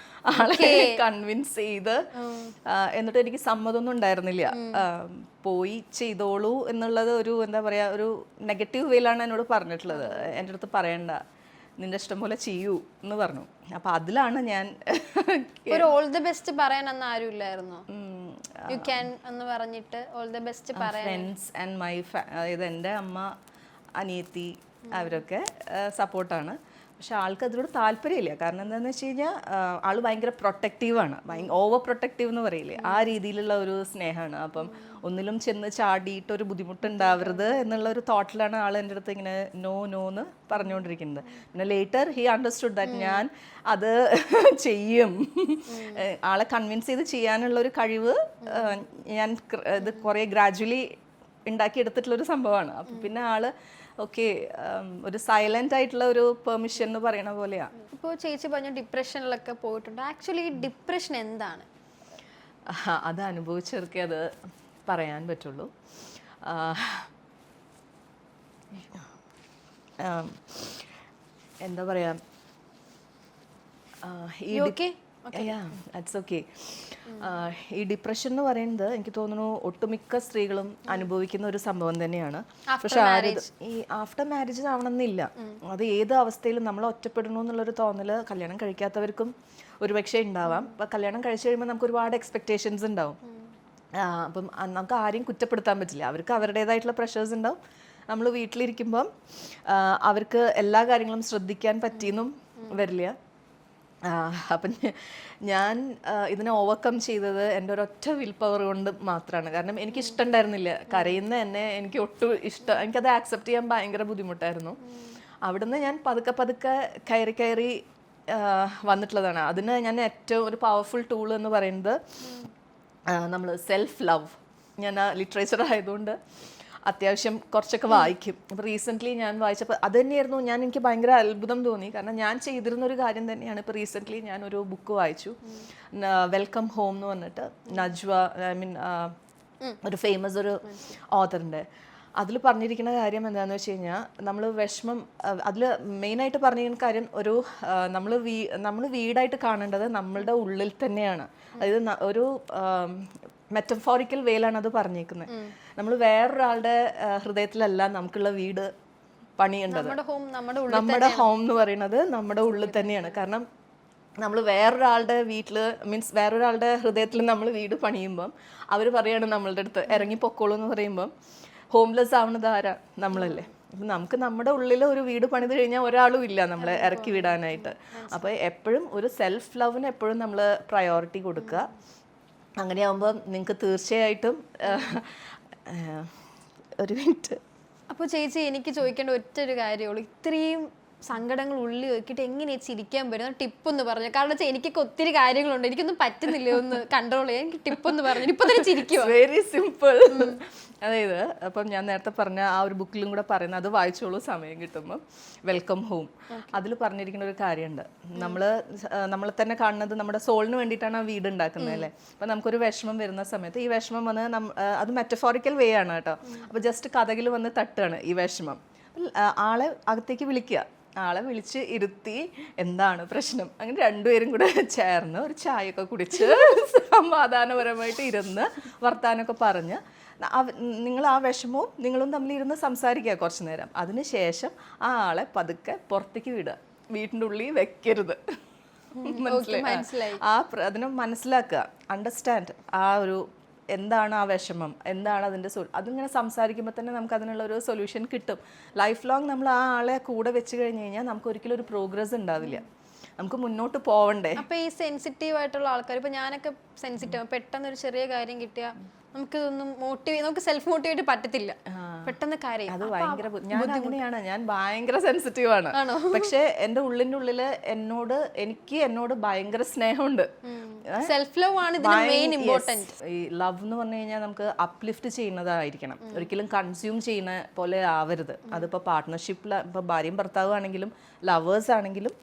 ആളെ കൺവിൻസ് ചെയ്ത്, എന്നിട്ട് എനിക്ക് സമ്മതമൊന്നും ഉണ്ടായിരുന്നില്ല. പോയി ചെയ്തോളൂ എന്നുള്ളത് ഒരു എന്താ പറയുക, ഒരു നെഗറ്റീവ് വേയിലാണ് എന്നോട് പറഞ്ഞിട്ടുള്ളത്. എൻ്റെ അടുത്ത് പറയണ്ട, നിന്റെ ഇഷ്ടം പോലെ ചെയ്യൂ എന്ന് പറഞ്ഞു. അപ്പൊ അതിലാണ് ഞാൻ ഒരു ഓൾ ദി ബെസ്റ്റ് പറയാൻ അന്ന് ആരും ഇല്ലായിരുന്നോ? യു ക്യാൻ എന്ന് പറഞ്ഞിട്ട് ഓൾ ദി ബെസ്റ്റ് പറയാൻ ഫ്രണ്ട്സ് ആൻഡ് മൈ അതായത് എൻ്റെ അമ്മ, അനിയത്തി, അവരൊക്കെ സപ്പോർട്ടാണ്. പക്ഷെ ആൾക്ക് അതിനോട് താല്പര്യമില്ല. കാരണം എന്താണെന്ന് വെച്ച് കഴിഞ്ഞാൽ ആൾ ഭയങ്കര പ്രൊട്ടക്റ്റീവാണ്, ഓവർ പ്രൊട്ടക്റ്റീവ് എന്ന് പറയില്ലേ, ആ രീതിയിലുള്ള ഒരു സ്നേഹമാണ്. അപ്പം ഒന്നിലും ചെന്ന് ചാടിയിട്ട് ഒരു ബുദ്ധിമുട്ടുണ്ടാവരുത് എന്നുള്ള ഒരു തോട്ടിലാണ് ആൾ എൻ്റെ അടുത്ത് ഇങ്ങനെ നോ എന്ന് പറഞ്ഞുകൊണ്ടിരിക്കുന്നത്. പിന്നെ ലേറ്റർ ഹി അണ്ടർസ്റ്റുഡ് ദാറ്റ് ഞാൻ അത് ചെയ്യും. ആളെ കൺവിൻസ് ചെയ്ത് ചെയ്യാനുള്ള ഒരു കഴിവ് ഞാൻ ഇത് കുറേ ഗ്രാജുവലി ഉണ്ടാക്കിയെടുത്തിട്ടുള്ളൊരു സംഭവമാണ്. അപ്പം പിന്നെ ആള് ഓക്കെ, ഒരു സൈലന്റ് ആയിട്ടുള്ള ഒരു പെർമിഷൻ എന്ന് പറയുന്ന പോലെയാണ്. ഇപ്പോൾ ചേച്ചി പറഞ്ഞു ഡിപ്രഷനിലൊക്കെ പോയിട്ടുണ്ട്. ആക്ച്വലി ഡിപ്രഷൻ എന്താണ്? അത് അനുഭവിച്ചവർക്കേ അത് പറയാൻ പറ്റുള്ളൂ. എന്താ പറയാ, ദാറ്റ്സ് ഓക്കെ. ഈ ഡിപ്രഷൻ എന്ന് പറയുന്നത് എനിക്ക് തോന്നുന്നു ഒട്ടുമിക്ക സ്ത്രീകളും അനുഭവിക്കുന്ന ഒരു സംഭവം തന്നെയാണ്. പക്ഷെ ഈ ആഫ്റ്റർ മാരേജ് ആവണമെന്നില്ല. അത് ഏത് അവസ്ഥയിലും നമ്മൾ ഒറ്റപ്പെടണു എന്നുള്ളൊരു തോന്നല് കല്യാണം കഴിക്കാത്തവർക്കും ഒരുപക്ഷെ ഉണ്ടാവാം. അപ്പം കല്യാണം കഴിച്ചു കഴിയുമ്പോൾ നമുക്ക് ഒരുപാട് എക്സ്പെക്ടേഷൻസ് ഉണ്ടാവും. അപ്പം നമുക്ക് ആരെയും കുറ്റപ്പെടുത്താൻ പറ്റില്ല. അവർക്ക് അവരുടേതായിട്ടുള്ള പ്രഷേഴ്സ് ഉണ്ടാവും. നമ്മൾ വീട്ടിലിരിക്കുമ്പം അവർക്ക് എല്ലാ കാര്യങ്ങളും ശ്രദ്ധിക്കാൻ പറ്റിയെന്നും വരില്ല. അപ്പം ഞാൻ ഇതിനെ ഓവർകം ചെയ്തത് എൻ്റെ ഒരൊറ്റ വിൽ പവർ കൊണ്ട് മാത്രമാണ്. കാരണം എനിക്ക് ഇഷ്ടമുണ്ടായിരുന്നില്ല കരയുന്ന എന്നെ. എനിക്ക് ഒട്ടും എനിക്കത് ആക്സെപ്റ്റ് ചെയ്യാൻ ഭയങ്കര ബുദ്ധിമുട്ടായിരുന്നു. അവിടുന്ന് ഞാൻ പതുക്കെ കയറി വന്നിട്ടുള്ളതാണ്. അതിന് ഞാൻ ഏറ്റവും ഒരു പവർഫുൾ ടൂൾ എന്ന് പറയുന്നത് നമ്മൾ സെൽഫ് ലവ്. ഞാൻ ലിറ്ററേച്ചർ ആയതുകൊണ്ട് അത്യാവശ്യം കുറച്ചൊക്കെ വായിക്കും. അപ്പോൾ റീസെൻ്റ്ലി ഞാൻ വായിച്ചപ്പോൾ അത് തന്നെയായിരുന്നു എനിക്ക് ഭയങ്കര അത്ഭുതം തോന്നി. കാരണം ഞാൻ ചെയ്തിരുന്നൊരു കാര്യം തന്നെയാണ്. ഇപ്പോൾ റീസെൻ്റ്ലി ഞാൻ ഒരു ബുക്ക് വായിച്ചു, വെൽക്കം ഹോം എന്ന് പറഞ്ഞിട്ട്, നജ്വ, ഒരു ഫേമസ് ഒരു ഓഥറിൻ്റെ. അതിൽ പറഞ്ഞിരിക്കുന്ന കാര്യം എന്താണെന്ന് വെച്ച് കഴിഞ്ഞാൽ, നമ്മൾ വിഷമം, അതിൽ മെയിനായിട്ട് പറഞ്ഞിരിക്കുന്ന കാര്യം നമ്മൾ വീടായിട്ട് കാണേണ്ടത് നമ്മളുടെ ഉള്ളിൽ തന്നെയാണ്. അതായത് ഒരു മെറ്റഫോറിക്കൽ വേയിലാണ് അത് പറഞ്ഞേക്കുന്നത്. നമ്മൾ വേറൊരാളുടെ ഹൃദയത്തിലല്ല നമുക്കുള്ള വീട് പണിയേണ്ടത്. നമ്മുടെ ഹോം എന്ന് പറയുന്നത് നമ്മുടെ ഉള്ളിൽ തന്നെയാണ്. കാരണം നമ്മൾ വേറൊരാളുടെ വീട്ടിൽ, മീൻസ് വേറൊരാളുടെ ഹൃദയത്തിൽ നമ്മൾ വീട് പണിയുമ്പം അവർ പറയാണ് നമ്മളുടെ അടുത്ത് ഇറങ്ങി പൊക്കോളൂ എന്ന് പറയുമ്പം ഹോംലെസ് ആവുന്നത് ആരാ? നമ്മളല്ലേ. അപ്പം നമുക്ക് നമ്മുടെ ഉള്ളിൽ ഒരു വീട് പണിത് കഴിഞ്ഞാൽ ഒരാളും ഇല്ല നമ്മളെ ഇറക്കി വിടാനായിട്ട്. അപ്പോൾ എപ്പോഴും ഒരു സെൽഫ് ലവിന് എപ്പോഴും നമ്മൾ പ്രയോറിറ്റി കൊടുക്കുക. അങ്ങനെയാകുമ്പോൾ നിങ്ങൾക്ക് തീർച്ചയായിട്ടും ഒരു മിനിറ്റ്. അപ്പോൾ ചേച്ചി, എനിക്ക് ചോദിക്കേണ്ട ഒറ്റൊരു കാര്യമുള്ളൂ, ഇത്രയും സങ്കടങ്ങൾ ഉള്ളിൽ വെക്കിട്ട് എങ്ങനെയാ ചിരിക്കാൻ പറ്റുന്ന ടിപ്പൊന്ന് പറഞ്ഞു. കാരണം വെച്ചാൽ എനിക്കൊക്കെ ഒത്തിരി കാര്യങ്ങളുണ്ട്, എനിക്കൊന്നും പറ്റുന്നില്ല ഒന്ന് കൺട്രോൾ ചെയ്യാൻ. എനിക്ക് ടിപ്പൊന്ന് പറഞ്ഞു. ഇപ്പൊ തന്നെ ചിരിക്കുക. Very simple. അതായത് അപ്പം ഞാൻ നേരത്തെ പറഞ്ഞ ആ ഒരു ബുക്കിലും കൂടെ പറയുന്നത്, അത് വായിച്ചോളൂ സമയം കിട്ടുമ്പോൾ, വെൽക്കം ഹോം. അതിൽ പറഞ്ഞിരിക്കുന്ന ഒരു കാര്യമുണ്ട്, നമ്മളെ തന്നെ കാണുന്നത് നമ്മുടെ സോളിന് വേണ്ടിയിട്ടാണ് ആ വീട് ഉണ്ടാക്കുന്നത് അല്ലേ. അപ്പം നമുക്കൊരു വിഷമം വരുന്ന സമയത്ത് ഈ വിഷമം വന്ന് അത് മെറ്റഫോറിക്കൽ വേ ആണ് കേട്ടോ. അപ്പോൾ ജസ്റ്റ് കഥകിൽ വന്ന് തട്ടുകയാണ് ഈ വിഷമം. ആളെ അകത്തേക്ക് വിളിക്കുക, ആളെ വിളിച്ച് ഇരുത്തി എന്താണ് പ്രശ്നം, അങ്ങനെ രണ്ടുപേരും കൂടെ ചേർന്ന് ഒരു ചായയൊക്കെ കുടിച്ച് സമാധാനപരമായിട്ട് ഇരുന്ന് വർത്താനമൊക്കെ പറഞ്ഞ് നിങ്ങൾ ആ വിഷമവും നിങ്ങളും തമ്മിൽ ഇരുന്ന് സംസാരിക്കുക കുറച്ച് നേരം. അതിനുശേഷം ആ ആളെ പതുക്കെ പുറത്തേക്ക് വിടുക, വീട്ടിൻ്റെ ഉള്ളിൽ വെക്കരുത്. മനസ്സിലായി? അതിനെ മനസ്സിലാക്കുക, അണ്ടർസ്റ്റാൻഡ് ആ ഒരു എന്താണ് ആ വിഷമം, എന്താണ് അതിൻ്റെ അതിങ്ങനെ സംസാരിക്കുമ്പോൾ തന്നെ നമുക്ക് അതിനുള്ള ഒരു സൊല്യൂഷൻ കിട്ടും. ലൈഫ് ലോങ് നമ്മൾ ആ ആളെ കൂടെ വെച്ച് കഴിഞ്ഞ് കഴിഞ്ഞാൽ നമുക്ക് ഒരിക്കലും ഒരു പ്രോഗ്രസ് ഉണ്ടാവില്ല, നമുക്ക് മുന്നോട്ട് പോവണ്ടേ. അപ്പോൾ ഈ സെൻസിറ്റീവ് ആയിട്ടുള്ള ആൾക്കാർ, ഇപ്പോൾ ഞാനൊക്കെ സെൻസിറ്റീവ്, പെട്ടെന്ന് ഒരു ചെറിയ കാര്യം കിട്ടിയാൽ നമുക്കിതൊന്നും നമുക്ക് സെൽഫ് മോട്ടിവേറ്റ് പറ്റത്തില്ല, പെട്ടെന്ന് കാര്യം. അത് ഭയങ്കര ഞാൻ അങ്ങനെയാണ്, ഞാൻ ഭയങ്കര സെൻസിറ്റീവ് ആണ്. പക്ഷെ എൻ്റെ ഉള്ളിൻ്റെ ഉള്ളിൽ എന്നോട് ഭയങ്കര സ്നേഹമുണ്ട്. സെൽഫ് ലവ് ആണ് ഇതിന് മെയിൻ ഇമ്പോർട്ടന്റ്. ഈ ലവ് എന്ന് പറഞ്ഞു കഴിഞ്ഞാൽ നമുക്ക് അപ്ലിഫ്റ്റ് ചെയ്യുന്നതായിരിക്കണം, ഒരിക്കലും കൺസ്യൂം ചെയ്യുന്ന പോലെ ആവരുത്. അതിപ്പോൾ പാർട്ട്ണർഷിപ്പിൽ ഇപ്പോൾ ഭാര്യയും ഭർത്താവും ആണെങ്കിലും ലവേഴ്സ് ആണെങ്കിലും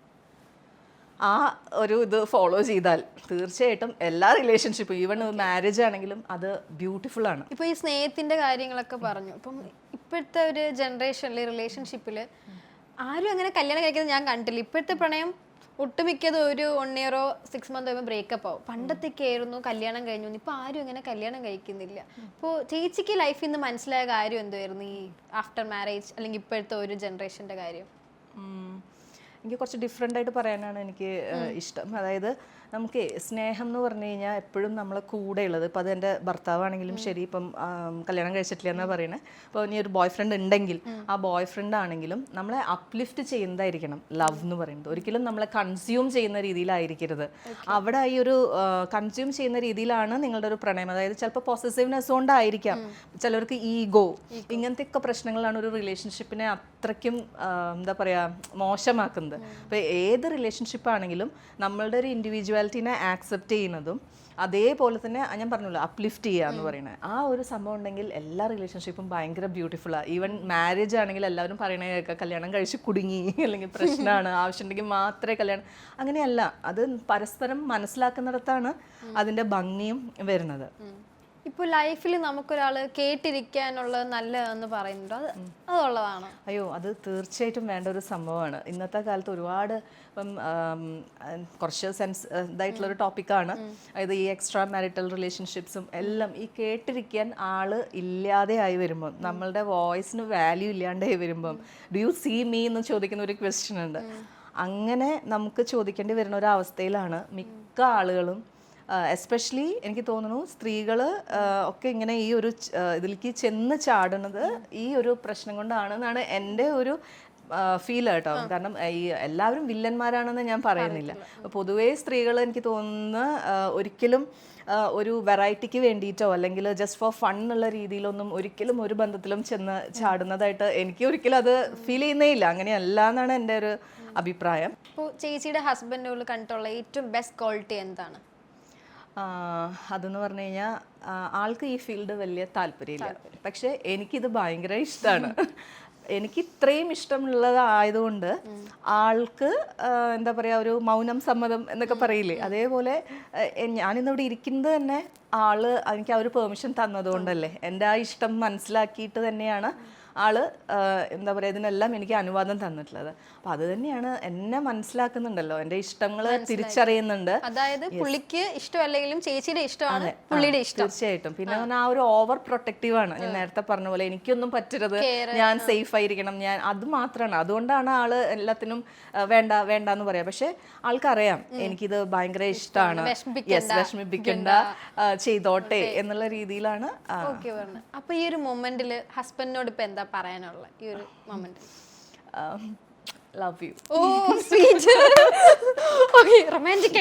ആ ഒരു ഇത് ഫോളോ ചെയ്താൽ തീർച്ചയായിട്ടും എല്ലാ റിലേഷൻഷിപ്പും, ഈവൻ മാരേജ് ആണെങ്കിലും അത് ബ്യൂട്ടിഫുൾ ആണ്. ഇപ്പോൾ ഈ സ്നേഹത്തിന്റെ കാര്യങ്ങളൊക്കെ പറഞ്ഞു. ഇപ്പം ഇപ്പോഴത്തെ ഒരു ജനറേഷനിൽ റിലേഷൻഷിപ്പിൽ ആരും അങ്ങനെ കല്യാണം കഴിക്കുന്നത് ഞാൻ കണ്ടില്ല. ഇപ്പോഴത്തെ പ്രണയം ഒട്ടുമിക്കത് ഒരു 1 ഇയറോ 6 മന്ത് ആകുമ്പോൾ ബ്രേക്കപ്പ് ആവും. പണ്ടത്തൊക്കെ ആയിരുന്നു കല്യാണം കഴിഞ്ഞു, ഇപ്പൊ ആരും അങ്ങനെ കല്യാണം കഴിക്കുന്നില്ല. അപ്പോൾ ചേച്ചിക്ക് ലൈഫിൽ നിന്ന് മനസ്സിലായ കാര്യം എന്തായിരുന്നു ഈ ആഫ്റ്റർ മാരേജ്, അല്ലെങ്കിൽ ഇപ്പോഴത്തെ ഒരു ജനറേഷന്റെ കാര്യം? എനിക്ക് കുറച്ച് ഡിഫറെൻ്റ് ആയിട്ട് പറയാനാണ് എനിക്ക് ഇഷ്ടം. അതായത് നമുക്ക് സ്നേഹം എന്ന് പറഞ്ഞു കഴിഞ്ഞാൽ എപ്പോഴും നമ്മളെ കൂടെ ഉള്ളത്, ഇപ്പോൾ അത് എൻ്റെ ഭർത്താവാണെങ്കിലും ശരി, ഇപ്പം കല്യാണം കഴിച്ചിട്ടില്ല എന്നാണ് പറയുന്നത്, അപ്പോൾ ഇനി ഒരു ബോയ് ഫ്രണ്ട് ഉണ്ടെങ്കിൽ ആ ബോയ് ഫ്രണ്ട് ആണെങ്കിലും നമ്മളെ അപ്ലിഫ്റ്റ് ചെയ്യുന്നതായിരിക്കണം ലവ് എന്ന് പറയുന്നത്. ഒരിക്കലും നമ്മളെ കൺസ്യൂം ചെയ്യുന്ന രീതിയിലായിരിക്കരുത്. അവിടെ ഈ ഒരു കൺസ്യൂം ചെയ്യുന്ന രീതിയിലാണ് നിങ്ങളുടെ ഒരു പ്രണയം. അതായത് ചിലപ്പോൾ പൊസസീവ്നെസ് കൊണ്ടായിരിക്കാം, ചിലർക്ക് ഈഗോ, ഇങ്ങനത്തെയൊക്കെ പ്രശ്നങ്ങളാണ് ഒരു റിലേഷൻഷിപ്പിനെ അത്രയ്ക്കും എന്താ പറയുക മോശമാക്കുന്നത്. അപ്പോൾ ഏത് റിലേഷൻഷിപ്പ് ആണെങ്കിലും നമ്മളുടെ ഒരു ഇൻഡിവിജ്വാലിറ്റിനെ ആക്സെപ്റ്റ് ചെയ്യുന്നതും അതേപോലെ തന്നെ ഞാൻ പറഞ്ഞല്ലോ അപ്ലിഫ്റ്റ് ചെയ്യുക എന്ന് പറയുന്നത്, ആ ഒരു സംഭവം ഉണ്ടെങ്കിൽ എല്ലാ റിലേഷൻഷിപ്പും ഭയങ്കര ബ്യൂട്ടിഫുള്ളാണ്. ഈവൻ മാരേജ് ആണെങ്കിൽ എല്ലാവരും പറയണേ കേൾക്കുക, കല്യാണം കഴിച്ച് കുടുങ്ങി അല്ലെങ്കിൽ പ്രശ്നമാണ്, ആവശ്യമുണ്ടെങ്കിൽ മാത്രമേ കല്യാണം. അങ്ങനെയല്ല, അത് പരസ്പരം മനസ്സിലാക്കുന്നിടത്താണ് അതിൻ്റെ ഭംഗിയും വരുന്നത്. ഇപ്പോൾ ലൈഫിൽ നമുക്കൊരാൾ കേട്ടിരിക്കാനുള്ളത് നല്ലതെന്ന് പറയുന്നുണ്ട്, അതുള്ളതാണോ? അയ്യോ, അത് തീർച്ചയായിട്ടും വേണ്ട ഒരു സംഭവമാണ്. ഇന്നത്തെ കാലത്ത് ഒരുപാട് ഇപ്പം കുറച്ച് ഇതായിട്ടുള്ളൊരു ടോപ്പിക്കാണ്. അതായത് ഈ എക്സ്ട്രാ മാരിറ്റൽ റിലേഷൻഷിപ്സും എല്ലാം ഈ കേട്ടിരിക്കാൻ ആള് ഇല്ലാതെ ആയി വരുമ്പം, നമ്മളുടെ വോയിസിന് വാല്യൂ ഇല്ലാണ്ടായി വരുമ്പം, ഡു യു സീ മീ എന്ന് ചോദിക്കുന്ന ഒരു ക്വസ്റ്റ്യൻ ഉണ്ട്. അങ്ങനെ നമുക്ക് ചോദിക്കേണ്ടി വരുന്ന ഒരു അവസ്ഥയിലാണ് മിക്ക ആളുകളും, എസ്പെഷ്യലി എനിക്ക് തോന്നുന്നു സ്ത്രീകൾ ഒക്കെ ഇങ്ങനെ ഈ ഒരു ഇതിലേക്ക് ചെന്ന് ചാടുന്നത് ഈ ഒരു പ്രശ്നം കൊണ്ടാണെന്നാണ് എൻ്റെ ഒരു ഫീൽ കേട്ടോ. കാരണം ഈ എല്ലാവരും വില്ലന്മാരാണെന്ന് ഞാൻ പറയുന്നില്ല. പൊതുവേ സ്ത്രീകൾ എനിക്ക് തോന്നുന്ന ഒരിക്കലും ഒരു വെറൈറ്റിക്ക് വേണ്ടിയിട്ടോ അല്ലെങ്കിൽ ജസ്റ്റ് ഫോർ ഫൺ എന്നുള്ള രീതിയിലൊന്നും ഒരിക്കലും ഒരു ബന്ധത്തിലും ചെന്ന് ചാടുന്നതായിട്ട് എനിക്ക് ഒരിക്കലും അത് ഫീൽ ചെയ്യുന്നേ ഇല്ല. അങ്ങനെയല്ല എന്നാണ് എൻ്റെ ഒരു അഭിപ്രായം. ഇപ്പോൾ ചേച്ചിയുടെ ഹസ്ബൻഡിനോട് കണ്ടിട്ടുള്ള ഏറ്റവും ബെസ്റ്റ് ക്വാളിറ്റി എന്താണ്? അതെന്ന് പറഞ്ഞു കഴിഞ്ഞാൽ ആൾക്ക് ഈ ഫീൽഡ് വലിയ താല്പര്യമില്ല, പക്ഷെ എനിക്കിത് ഭയങ്കര ഇഷ്ടമാണ്. എനിക്ക് ഇത്രയും ഇഷ്ടമുള്ളതായതുകൊണ്ട് ആൾക്ക് എന്താ പറയുക, ഒരു മൗനം സമ്മതം എന്നൊക്കെ പറയില്ലേ, അതേപോലെ ഞാനിന്നിവിടെ ഇരിക്കുന്നത് തന്നെ ആള് എനിക്ക് ആ ഒരു പെർമിഷൻ തന്നതുകൊണ്ടല്ലേ. എൻ്റെ ആ ഇഷ്ടം മനസ്സിലാക്കിയിട്ട് തന്നെയാണ് ആള് എന്താ പറയുക ഇതിനെല്ലാം എനിക്ക് അനുവാദം തന്നിട്ടുള്ളത്. അപ്പൊ അത് തന്നെയാണ് എന്നെ മനസ്സിലാക്കുന്നുണ്ടല്ലോ, എൻ്റെ ഇഷ്ടങ്ങൾ തിരിച്ചറിയുന്നുണ്ട്. അതായത് പുള്ളിക്ക് ഇഷ്ടമല്ലെങ്കിലും ചേച്ചിയുടെ ഇഷ്ടമാണ് പുള്ളിയുടെ ഇഷ്ടം. തീർച്ചയായിട്ടും. പിന്നെ ആ ഒരു ഓവർ പ്രൊട്ടക്റ്റീവ് ആണ്. ഞാൻ നേരത്തെ പറഞ്ഞ പോലെ എനിക്കൊന്നും പറ്റരുത്, ഞാൻ സേഫ് ആയിരിക്കണം, ഞാൻ അത് മാത്രമാണ്. അതുകൊണ്ടാണ് ആള് എല്ലാത്തിനും വേണ്ട വേണ്ട എന്ന് പറയാം. പക്ഷെ ആൾക്കറിയാം എനിക്കിത് ഭയങ്കര ഇഷ്ടമാണ്, വിഷമിപ്പിക്കണ്ട, ചെയ്തോട്ടെ എന്നുള്ള രീതിയിലാണ്. അപ്പൊ ഈ ഒരു മൊമെന്റില് ഹസ്ബൻഡിനോട് ഇപ്പൊ എന്താ പറയാനുള്ള ഈ ഒരു moment? Love you. Oh sweet. Okay, romantic.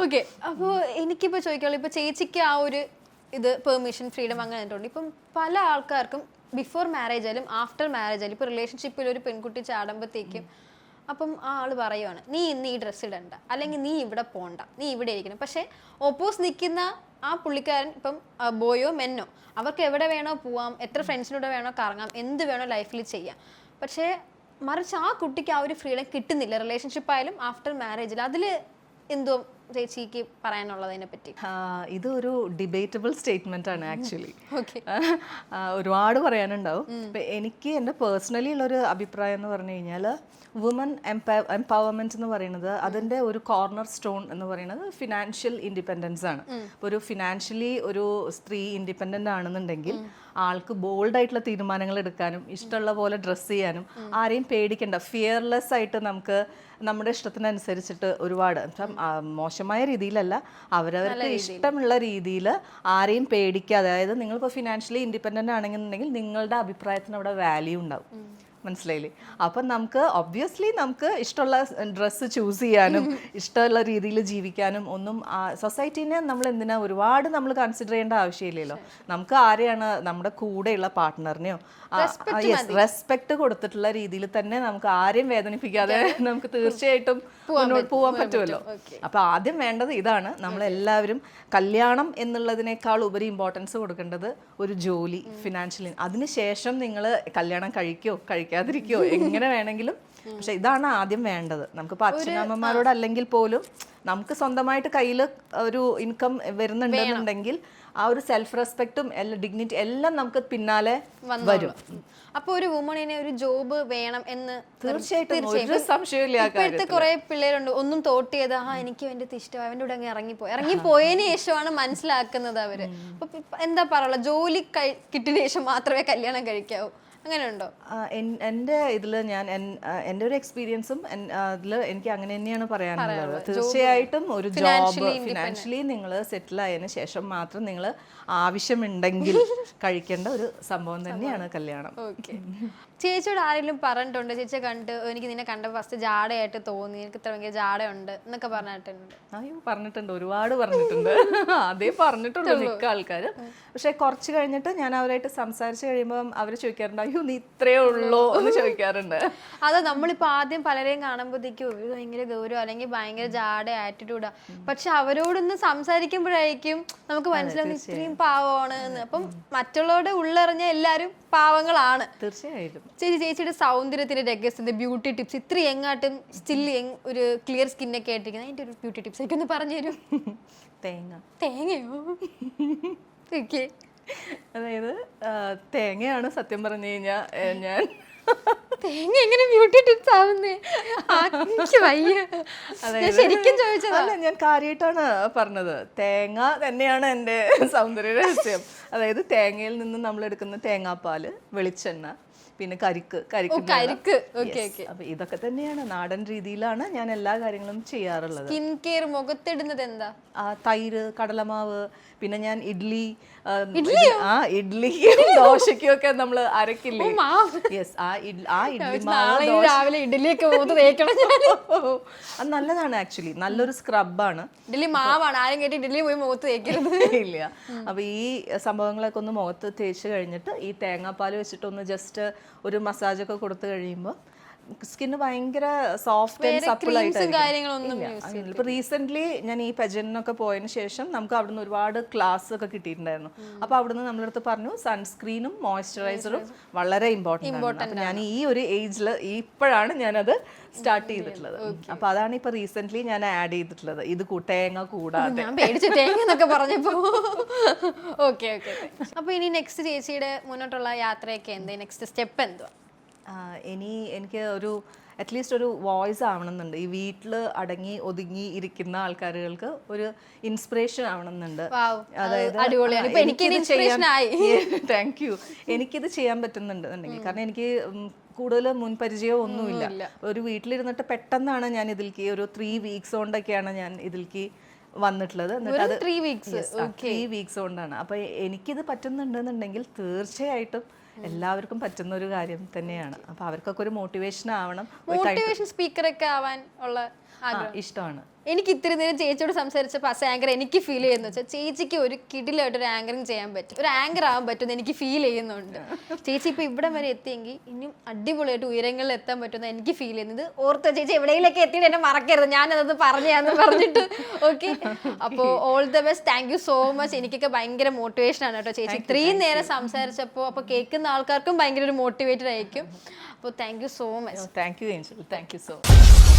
Okay, അപ്പോൾ എനിക്കിപ്പോൾ ചോദിക്കാനുള്ളൂ, ഇപ്പോൾ ചേച്ചിക്ക് ആ ഒരു ഇത് പെർമിഷൻ ഫ്രീഡം അങ്ങനെ ഉണ്ട്. ഇപ്പം പല ആൾക്കാർക്കും ബിഫോർ മാരേജ് ആയാലും ആഫ്റ്റർ മാരേജ് ആയാലും ഇപ്പോൾ റിലേഷൻഷിപ്പിൽ ഒരു പെൺകുട്ടി ചാടുമ്പോഴത്തേക്കും അപ്പം ആ ആൾ പറയുവാണ്, നീ ഇന്ന് ഈ ഡ്രസ്സ് ഇടണ്ട, അല്ലെങ്കിൽ നീ ഇവിടെ പോണ്ട, നീ ഇവിടെ ഇരിക്കണം. പക്ഷേ ഓപ്പോസ് നിൽക്കുന്ന ആ പുള്ളിക്കാരൻ ഇപ്പം ബോയോ മെന്നോ അവർക്ക് എവിടെ വേണോ പോവാം, എത്ര ഫ്രണ്ട്സിനോട് വേണോ കറങ്ങാം, എന്ത് വേണോ ലൈഫിൽ ചെയ്യാം. പക്ഷേ മറിച്ച് ആ കുട്ടിക്ക് ആ ഒരു ഫ്രീഡം കിട്ടുന്നില്ല റിലേഷൻഷിപ്പ് ആയാലും ആഫ്റ്റർ മാരേജിൽ. അതിൽ എന്തോ ചേച്ചിക്ക് പറയാനുള്ളതിനെ പറ്റി? ഇതൊരു ഡിബേറ്റബിൾ സ്റ്റേറ്റ്മെന്റ് ആണ് ആക്ച്വലി. ഒരുപാട് പറയാനുണ്ടാവും. എനിക്ക് എൻ്റെ പേഴ്സണലി ഉള്ളൊരു അഭിപ്രായം എന്ന് പറഞ്ഞു കഴിഞ്ഞാൽ, വുമൺ എംപവർമെന്റ് എന്ന് പറയുന്നത് അതിൻ്റെ ഒരു കോർണർ സ്റ്റോൺ എന്ന് പറയുന്നത് ഫിനാൻഷ്യൽ ഇൻഡിപെൻഡൻസ് ആണ്. ഇപ്പോൾ ഒരു ഫിനാൻഷ്യലി ഒരു സ്ത്രീ ഇൻഡിപെൻഡൻ്റ് ആണെന്നുണ്ടെങ്കിൽ ആൾക്ക് ബോൾഡായിട്ടുള്ള തീരുമാനങ്ങൾ എടുക്കാനും ഇഷ്ടമുള്ള പോലെ ഡ്രസ്സ് ചെയ്യാനും ആരെയും പേടിക്കണ്ട, ഫിയർലെസ് ആയിട്ട് നമുക്ക് നമ്മുടെ ഇഷ്ടത്തിനനുസരിച്ചിട്ട് ഒരുപാട് മോശമായ രീതിയിലല്ല, അവരവർക്ക് ഇഷ്ടമുള്ള രീതിയിൽ ആരെയും പേടിക്കാതെ, അതായത് നിങ്ങളിപ്പോൾ ഫിനാൻഷ്യലി ഇൻഡിപെൻഡൻ്റ് ആണെന്നുണ്ടെങ്കിൽ നിങ്ങളുടെ അഭിപ്രായത്തിന് അവിടെ വാല്യൂ ഉണ്ടാവും. മനസ്സിലായില്ലേ? അപ്പം നമുക്ക് ഒബ്വിയസ്ലി നമുക്ക് ഇഷ്ടമുള്ള ഡ്രസ്സ് ചൂസ് ചെയ്യാനും ഇഷ്ടമുള്ള രീതിയിൽ ജീവിക്കാനും ഒന്നും സൊസൈറ്റീനെ നമ്മൾ എന്തിനാ ഒരുപാട് നമ്മൾ കൺസിഡർ ചെയ്യേണ്ട ആവശ്യമില്ലല്ലോ. നമുക്ക് ആരെയാണ് നമ്മുടെ കൂടെയുള്ള പാർട്ട്ണറിനെയോ റെസ്പെക്ട് കൊടുത്തിട്ടുള്ള രീതിയിൽ തന്നെ നമുക്ക് ആരെയും വേദനിപ്പിക്കാതെ നമുക്ക് തീർച്ചയായിട്ടും മുന്നോട്ട് പോകാൻ പറ്റുമല്ലോ. അപ്പൊ ആദ്യം വേണ്ടത് ഇതാണ്. നമ്മളെല്ലാവരും കല്യാണം എന്നുള്ളതിനേക്കാൾ ഉപരി ഇമ്പോർട്ടൻസ് കൊടുക്കേണ്ടത് ഒരു ജോലി, ഫിനാൻഷ്യലി. അതിനുശേഷം നിങ്ങൾ കല്യാണം കഴിക്കോ കഴിക്കാതിരിക്കോ എങ്ങനെ വേണമെങ്കിലും, പക്ഷെ ഇതാണ് ആദ്യം വേണ്ടത്. നമുക്കിപ്പോൾ അച്ഛനമ്മമാരോട് അല്ലെങ്കിൽ പോലും നമുക്ക് സ്വന്തമായിട്ട് കയ്യിൽ ഒരു ഇൻകം വരുന്നുണ്ടെന്നുണ്ടെങ്കിൽ ആ ഒരു സെൽഫ് റെസ്പെക്റ്റും ഡിഗ്നിറ്റി എല്ലാം നമുക്ക് പിന്നാലെ വരും. അപ്പൊ ഒരു വുമണിനെ ഒരു ജോബ് വേണം എന്ന് തീർച്ചയായിട്ടും ഒരു സംശയമില്ല. ഇപ്പോഴത്തെ കുറെ പിള്ളേരുണ്ട് ഒന്നും തോട്ട് ചെയ്ത് എനിക്ക് എന്റെ ഇഷ്ടം അവൻ്റെ കൂടെ അങ്ങ് ഇറങ്ങിപ്പോയതിന് ശേഷമാണ് മനസ്സിലാക്കുന്നത് അവര്. അപ്പൊ എന്താ പറയുക, ജോലി കിട്ടിയ ശേഷം മാത്രമേ കല്യാണം കഴിക്കാവൂ, അങ്ങനെ ഉണ്ടോ? എൻ്റെ ഇതിൽ ഞാൻ എൻ്റെ ഒരു എക്സ്പീരിയൻസും അതിൽ എനിക്ക് അങ്ങനെ തന്നെയാണ് പറയാനുള്ളത്. തീർച്ചയായിട്ടും ഒരു ജോബ് ഫിനാൻഷ്യലി നിങ്ങൾ സെറ്റിൽ ആയതിനു ശേഷം മാത്രം നിങ്ങൾ ആവശ്യമുണ്ടെങ്കിൽ കഴിക്കേണ്ട ഒരു സംഭവം തന്നെയാണ് കല്യാണം. ഓക്കെ, ചേച്ചിയോട് ആരെങ്കിലും പറഞ്ഞിട്ടുണ്ടോ, ചേച്ചിയെ കണ്ട് എനിക്ക് നിന്നെ കണ്ട ഫസ്റ്റ് ജാടയായിട്ട് തോന്നി, എനിക്ക് ഇത്ര ഭയങ്കര ജാടയുണ്ട് എന്നൊക്കെ പറഞ്ഞിട്ടുണ്ട്? അയ്യോ പറഞ്ഞിട്ടുണ്ട്, ഒരുപാട് പറഞ്ഞിട്ടുണ്ട്. അതേ പറഞ്ഞിട്ടുണ്ട് മിക്ക ആൾക്കാർ. പക്ഷെ കുറച്ച് കഴിഞ്ഞിട്ട് ഞാൻ അവരായിട്ട് സംസാരിച്ച് കഴിയുമ്പോൾ അവർ ചോദിക്കാറുണ്ട്, അയ്യോ നീ ഇത്രയേ ഉള്ളൂ എന്ന് ചോദിക്കാറുണ്ട്. അതെ, നമ്മളിപ്പോൾ ആദ്യം പലരെയും കാണുമ്പോഴത്തേക്കും ഭയങ്കര ഗൗരവം അല്ലെങ്കിൽ ഭയങ്കര ജാട ആറ്റിറ്റ്യൂഡാ, പക്ഷെ അവരോടൊന്ന് സംസാരിക്കുമ്പോഴായിരിക്കും നമുക്ക് മനസ്സിലാവുന്ന ഇത്രയും പാവമാണ് എന്ന്. അപ്പം മറ്റുള്ളവരുടെ ഉള്ളറിഞ്ഞ എല്ലാവരും പാവങ്ങളാണ്. തീർച്ചയായിട്ടും ചേച്ചിയുടെ സൗന്ദര്യത്തിന്റെ രഹസ്യത്തിന്റെ ബ്യൂട്ടി ടിപ്സ് ഇത്ര എങ്ങാട്ടും സ്റ്റിൽ ഒരു ക്ലിയർ സ്കിന്നൊക്കെ ആയിട്ടിരിക്കുന്നത് അതിന്റെ ഒരു ബ്യൂട്ടി ടിപ്സ് ഒക്കെ ഒന്ന് പറഞ്ഞു തരും. തേങ്ങയോ? ഓക്കെ. അതായത് തേങ്ങയാണ് സത്യം പറഞ്ഞു കഴിഞ്ഞാൽ ഞാൻ തേങ്ങ എങ്ങനെ ബ്യൂട്ടി ടിപ്സ് ആവുന്നേ? ശരിക്കും ചോദിച്ചതല്ല, ഞാൻ കാര്യമായിട്ടാണ് പറഞ്ഞത്. തേങ്ങ തന്നെയാണ് എൻ്റെ സൗന്ദര്യ രഹസ്യം. അതായത് തേങ്ങയിൽ നിന്ന് നമ്മൾ എടുക്കുന്ന തേങ്ങാപ്പാല്, വെളിച്ചെണ്ണ, പിന്നെ കരിക്ക്. അപ്പൊ ഇതൊക്കെ തന്നെയാണ്, നാടൻ രീതിയിലാണ് ഞാൻ എല്ലാ കാര്യങ്ങളും ചെയ്യാറുള്ളത്. സ്കിൻ കെയർ മുഖത്തിടുന്നത് എന്താ? തൈര്, കടലമാവ്, പിന്നെ ഞാൻ ഇഡ്ഡലി ദോശയ്ക്കും ഒക്കെ നമ്മൾ അരക്കില്ലേ? യെസ്, ആ ഇഡ്ഡലി മാവ് രാവിലെ ഇഡ്ഡലിയൊക്കെ മുഖത്ത് തേക്കണം. അത് നല്ലതാണ് ആക്ച്വലി, നല്ലൊരു സ്ക്രബാണ്. ഇഡ്ഡലി മാവാണ്, ആരും കേട്ട് ഇഡ്ഡലി പോയി മുഖത്ത് തേക്കരുത്. ഇല്ല. അപ്പൊ ഈ സംഭവങ്ങളൊക്കെ ഒന്ന് മുഖത്ത് തേച്ച് കഴിഞ്ഞിട്ട് ഈ തേങ്ങാപ്പാൽ വെച്ചിട്ട് ഒന്ന് ജസ്റ്റ് ഒരു മസാജൊക്കെ കൊടുത്തു കഴിയുമ്പോൾ സ്കിന്ന് ഭയങ്കര സോഫ്റ്റ് ആൻഡ് സപ്പിൾ ആയിട്ടായിരിക്കും. ഇപ്പൊ റീസെന്റ് ഞാൻ ഈ പെജനൊക്കെ പോയതിനു ശേഷം നമുക്ക് അവിടുന്ന് ഒരുപാട് ക്ലാസ് ഒക്കെ കിട്ടിയിട്ടുണ്ടായിരുന്നു. അപ്പൊ അവിടുന്ന് നമ്മുടെ അടുത്ത് പറഞ്ഞു സൺസ്ക്രീനും മോയ്സ്ചറൈസറും വളരെ ഇമ്പോർട്ടന്റ് ആണ്. അപ്പൊ ഞാൻ ഈ ഒരു ഏജിൽ ഇപ്പോഴാണ് ഞാനത് സ്റ്റാർട്ട് ചെയ്തിട്ടുള്ളത്. അപ്പൊ അതാണ് ഇപ്പൊ റീസെന്റ് ഞാൻ ആഡ് ചെയ്തിട്ടുള്ളത്. ഇത് തേങ്ങ കൂടാതെ. തേങ്ങ എന്നൊക്കെ പറഞ്ഞപ്പോ ഓക്കെ. അപ്പൊ ഇനി നെക്സ്റ്റ് ചേച്ചിയുടെ മുന്നോട്ടുള്ള യാത്രയൊക്കെ എന്താ? നെക്സ്റ്റ് സ്റ്റെപ്പ് എന്തുവാ? എനിക്ക് ഒരു അറ്റ്ലീസ്റ്റ് ഒരു വോയിസ് ആവണമെന്നുണ്ട്. ഈ വീട്ടിൽ അടങ്ങി ഒതുങ്ങി ഇരിക്കുന്ന ആൾക്കാരുകൾക്ക് ഒരു ഇൻസ്പിറേഷൻ ആവണമെന്നുണ്ട്. അതായത് താങ്ക് യു. എനിക്കിത് ചെയ്യാൻ പറ്റുന്നുണ്ടെന്നുണ്ടെങ്കിൽ, കാരണം എനിക്ക് കൂടുതൽ മുൻപരിചയമോ ഒന്നുമില്ല. ഒരു വീട്ടിലിരുന്നിട്ട് പെട്ടെന്നാണ് ഞാൻ ഇതിലേക്ക് ഒരു 3 വീക്സ് കൊണ്ടൊക്കെയാണ് ഞാൻ ഇതിലേക്ക് വന്നിട്ടുള്ളത്. എന്നിട്ട് അത് 3 വീക്സ് കൊണ്ടാണ്. അപ്പൊ എനിക്കിത് പറ്റുന്നുണ്ടെന്നുണ്ടെങ്കിൽ തീർച്ചയായിട്ടും എല്ലാവർക്കും പറ്റുന്ന ഒരു കാര്യം തന്നെയാണ്. അപ്പൊ അവർക്കൊക്കെ ഒരു മോട്ടിവേഷൻ ആവണം. മോട്ടിവേഷൻ സ്പീക്കർ ഒക്കെ ആവാൻ ഉള്ള ഇഷ്ടമാണ്. എനിക്ക് ഇത്തിരി നേരം ചേച്ചിയോട് സംസാരിച്ചപ്പോൾ അസ് ആങ്കർ എനിക്ക് ഫീൽ ചെയ്യുന്ന വെച്ചാൽ ചേച്ചിക്ക് ഒരു കിടിലായിട്ട് ഒരു ആങ്കറിങ് ചെയ്യാൻ പറ്റും, ഒരു ആങ്കർ ആവാൻ പറ്റുമെന്ന് എനിക്ക് ഫീൽ ചെയ്യുന്നുണ്ട്. ചേച്ചി ഇപ്പൊ ഇവിടെ വരെ എത്തിയെങ്കിൽ ഇനിയും അടിപൊളിയായിട്ട് ഉയരങ്ങളിൽ എത്താൻ പറ്റുമെന്ന് എനിക്ക് ഫീൽ ചെയ്യുന്നത്. ഓർത്തോ ചേച്ചി എവിടെയെങ്കിലൊക്കെ എത്തിയിട്ട് എന്നെ മറക്കരുത്, ഞാനത് പറഞ്ഞാന്ന് പറഞ്ഞിട്ട്. ഓക്കെ, അപ്പോൾ all the best. Thank you so much. എനിക്കൊക്കെ ഭയങ്കര മോട്ടിവേഷൻ ആണ് കേട്ടോ ചേച്ചി ഇത്രയും നേരം സംസാരിച്ചപ്പോൾ. അപ്പോൾ കേൾക്കുന്ന ആൾക്കാർക്കും ഭയങ്കര ഒരു മോട്ടിവേറ്റഡ് ആയിരിക്കും. അപ്പോൾ thank you so much. Thank you Angel. Thank you so much.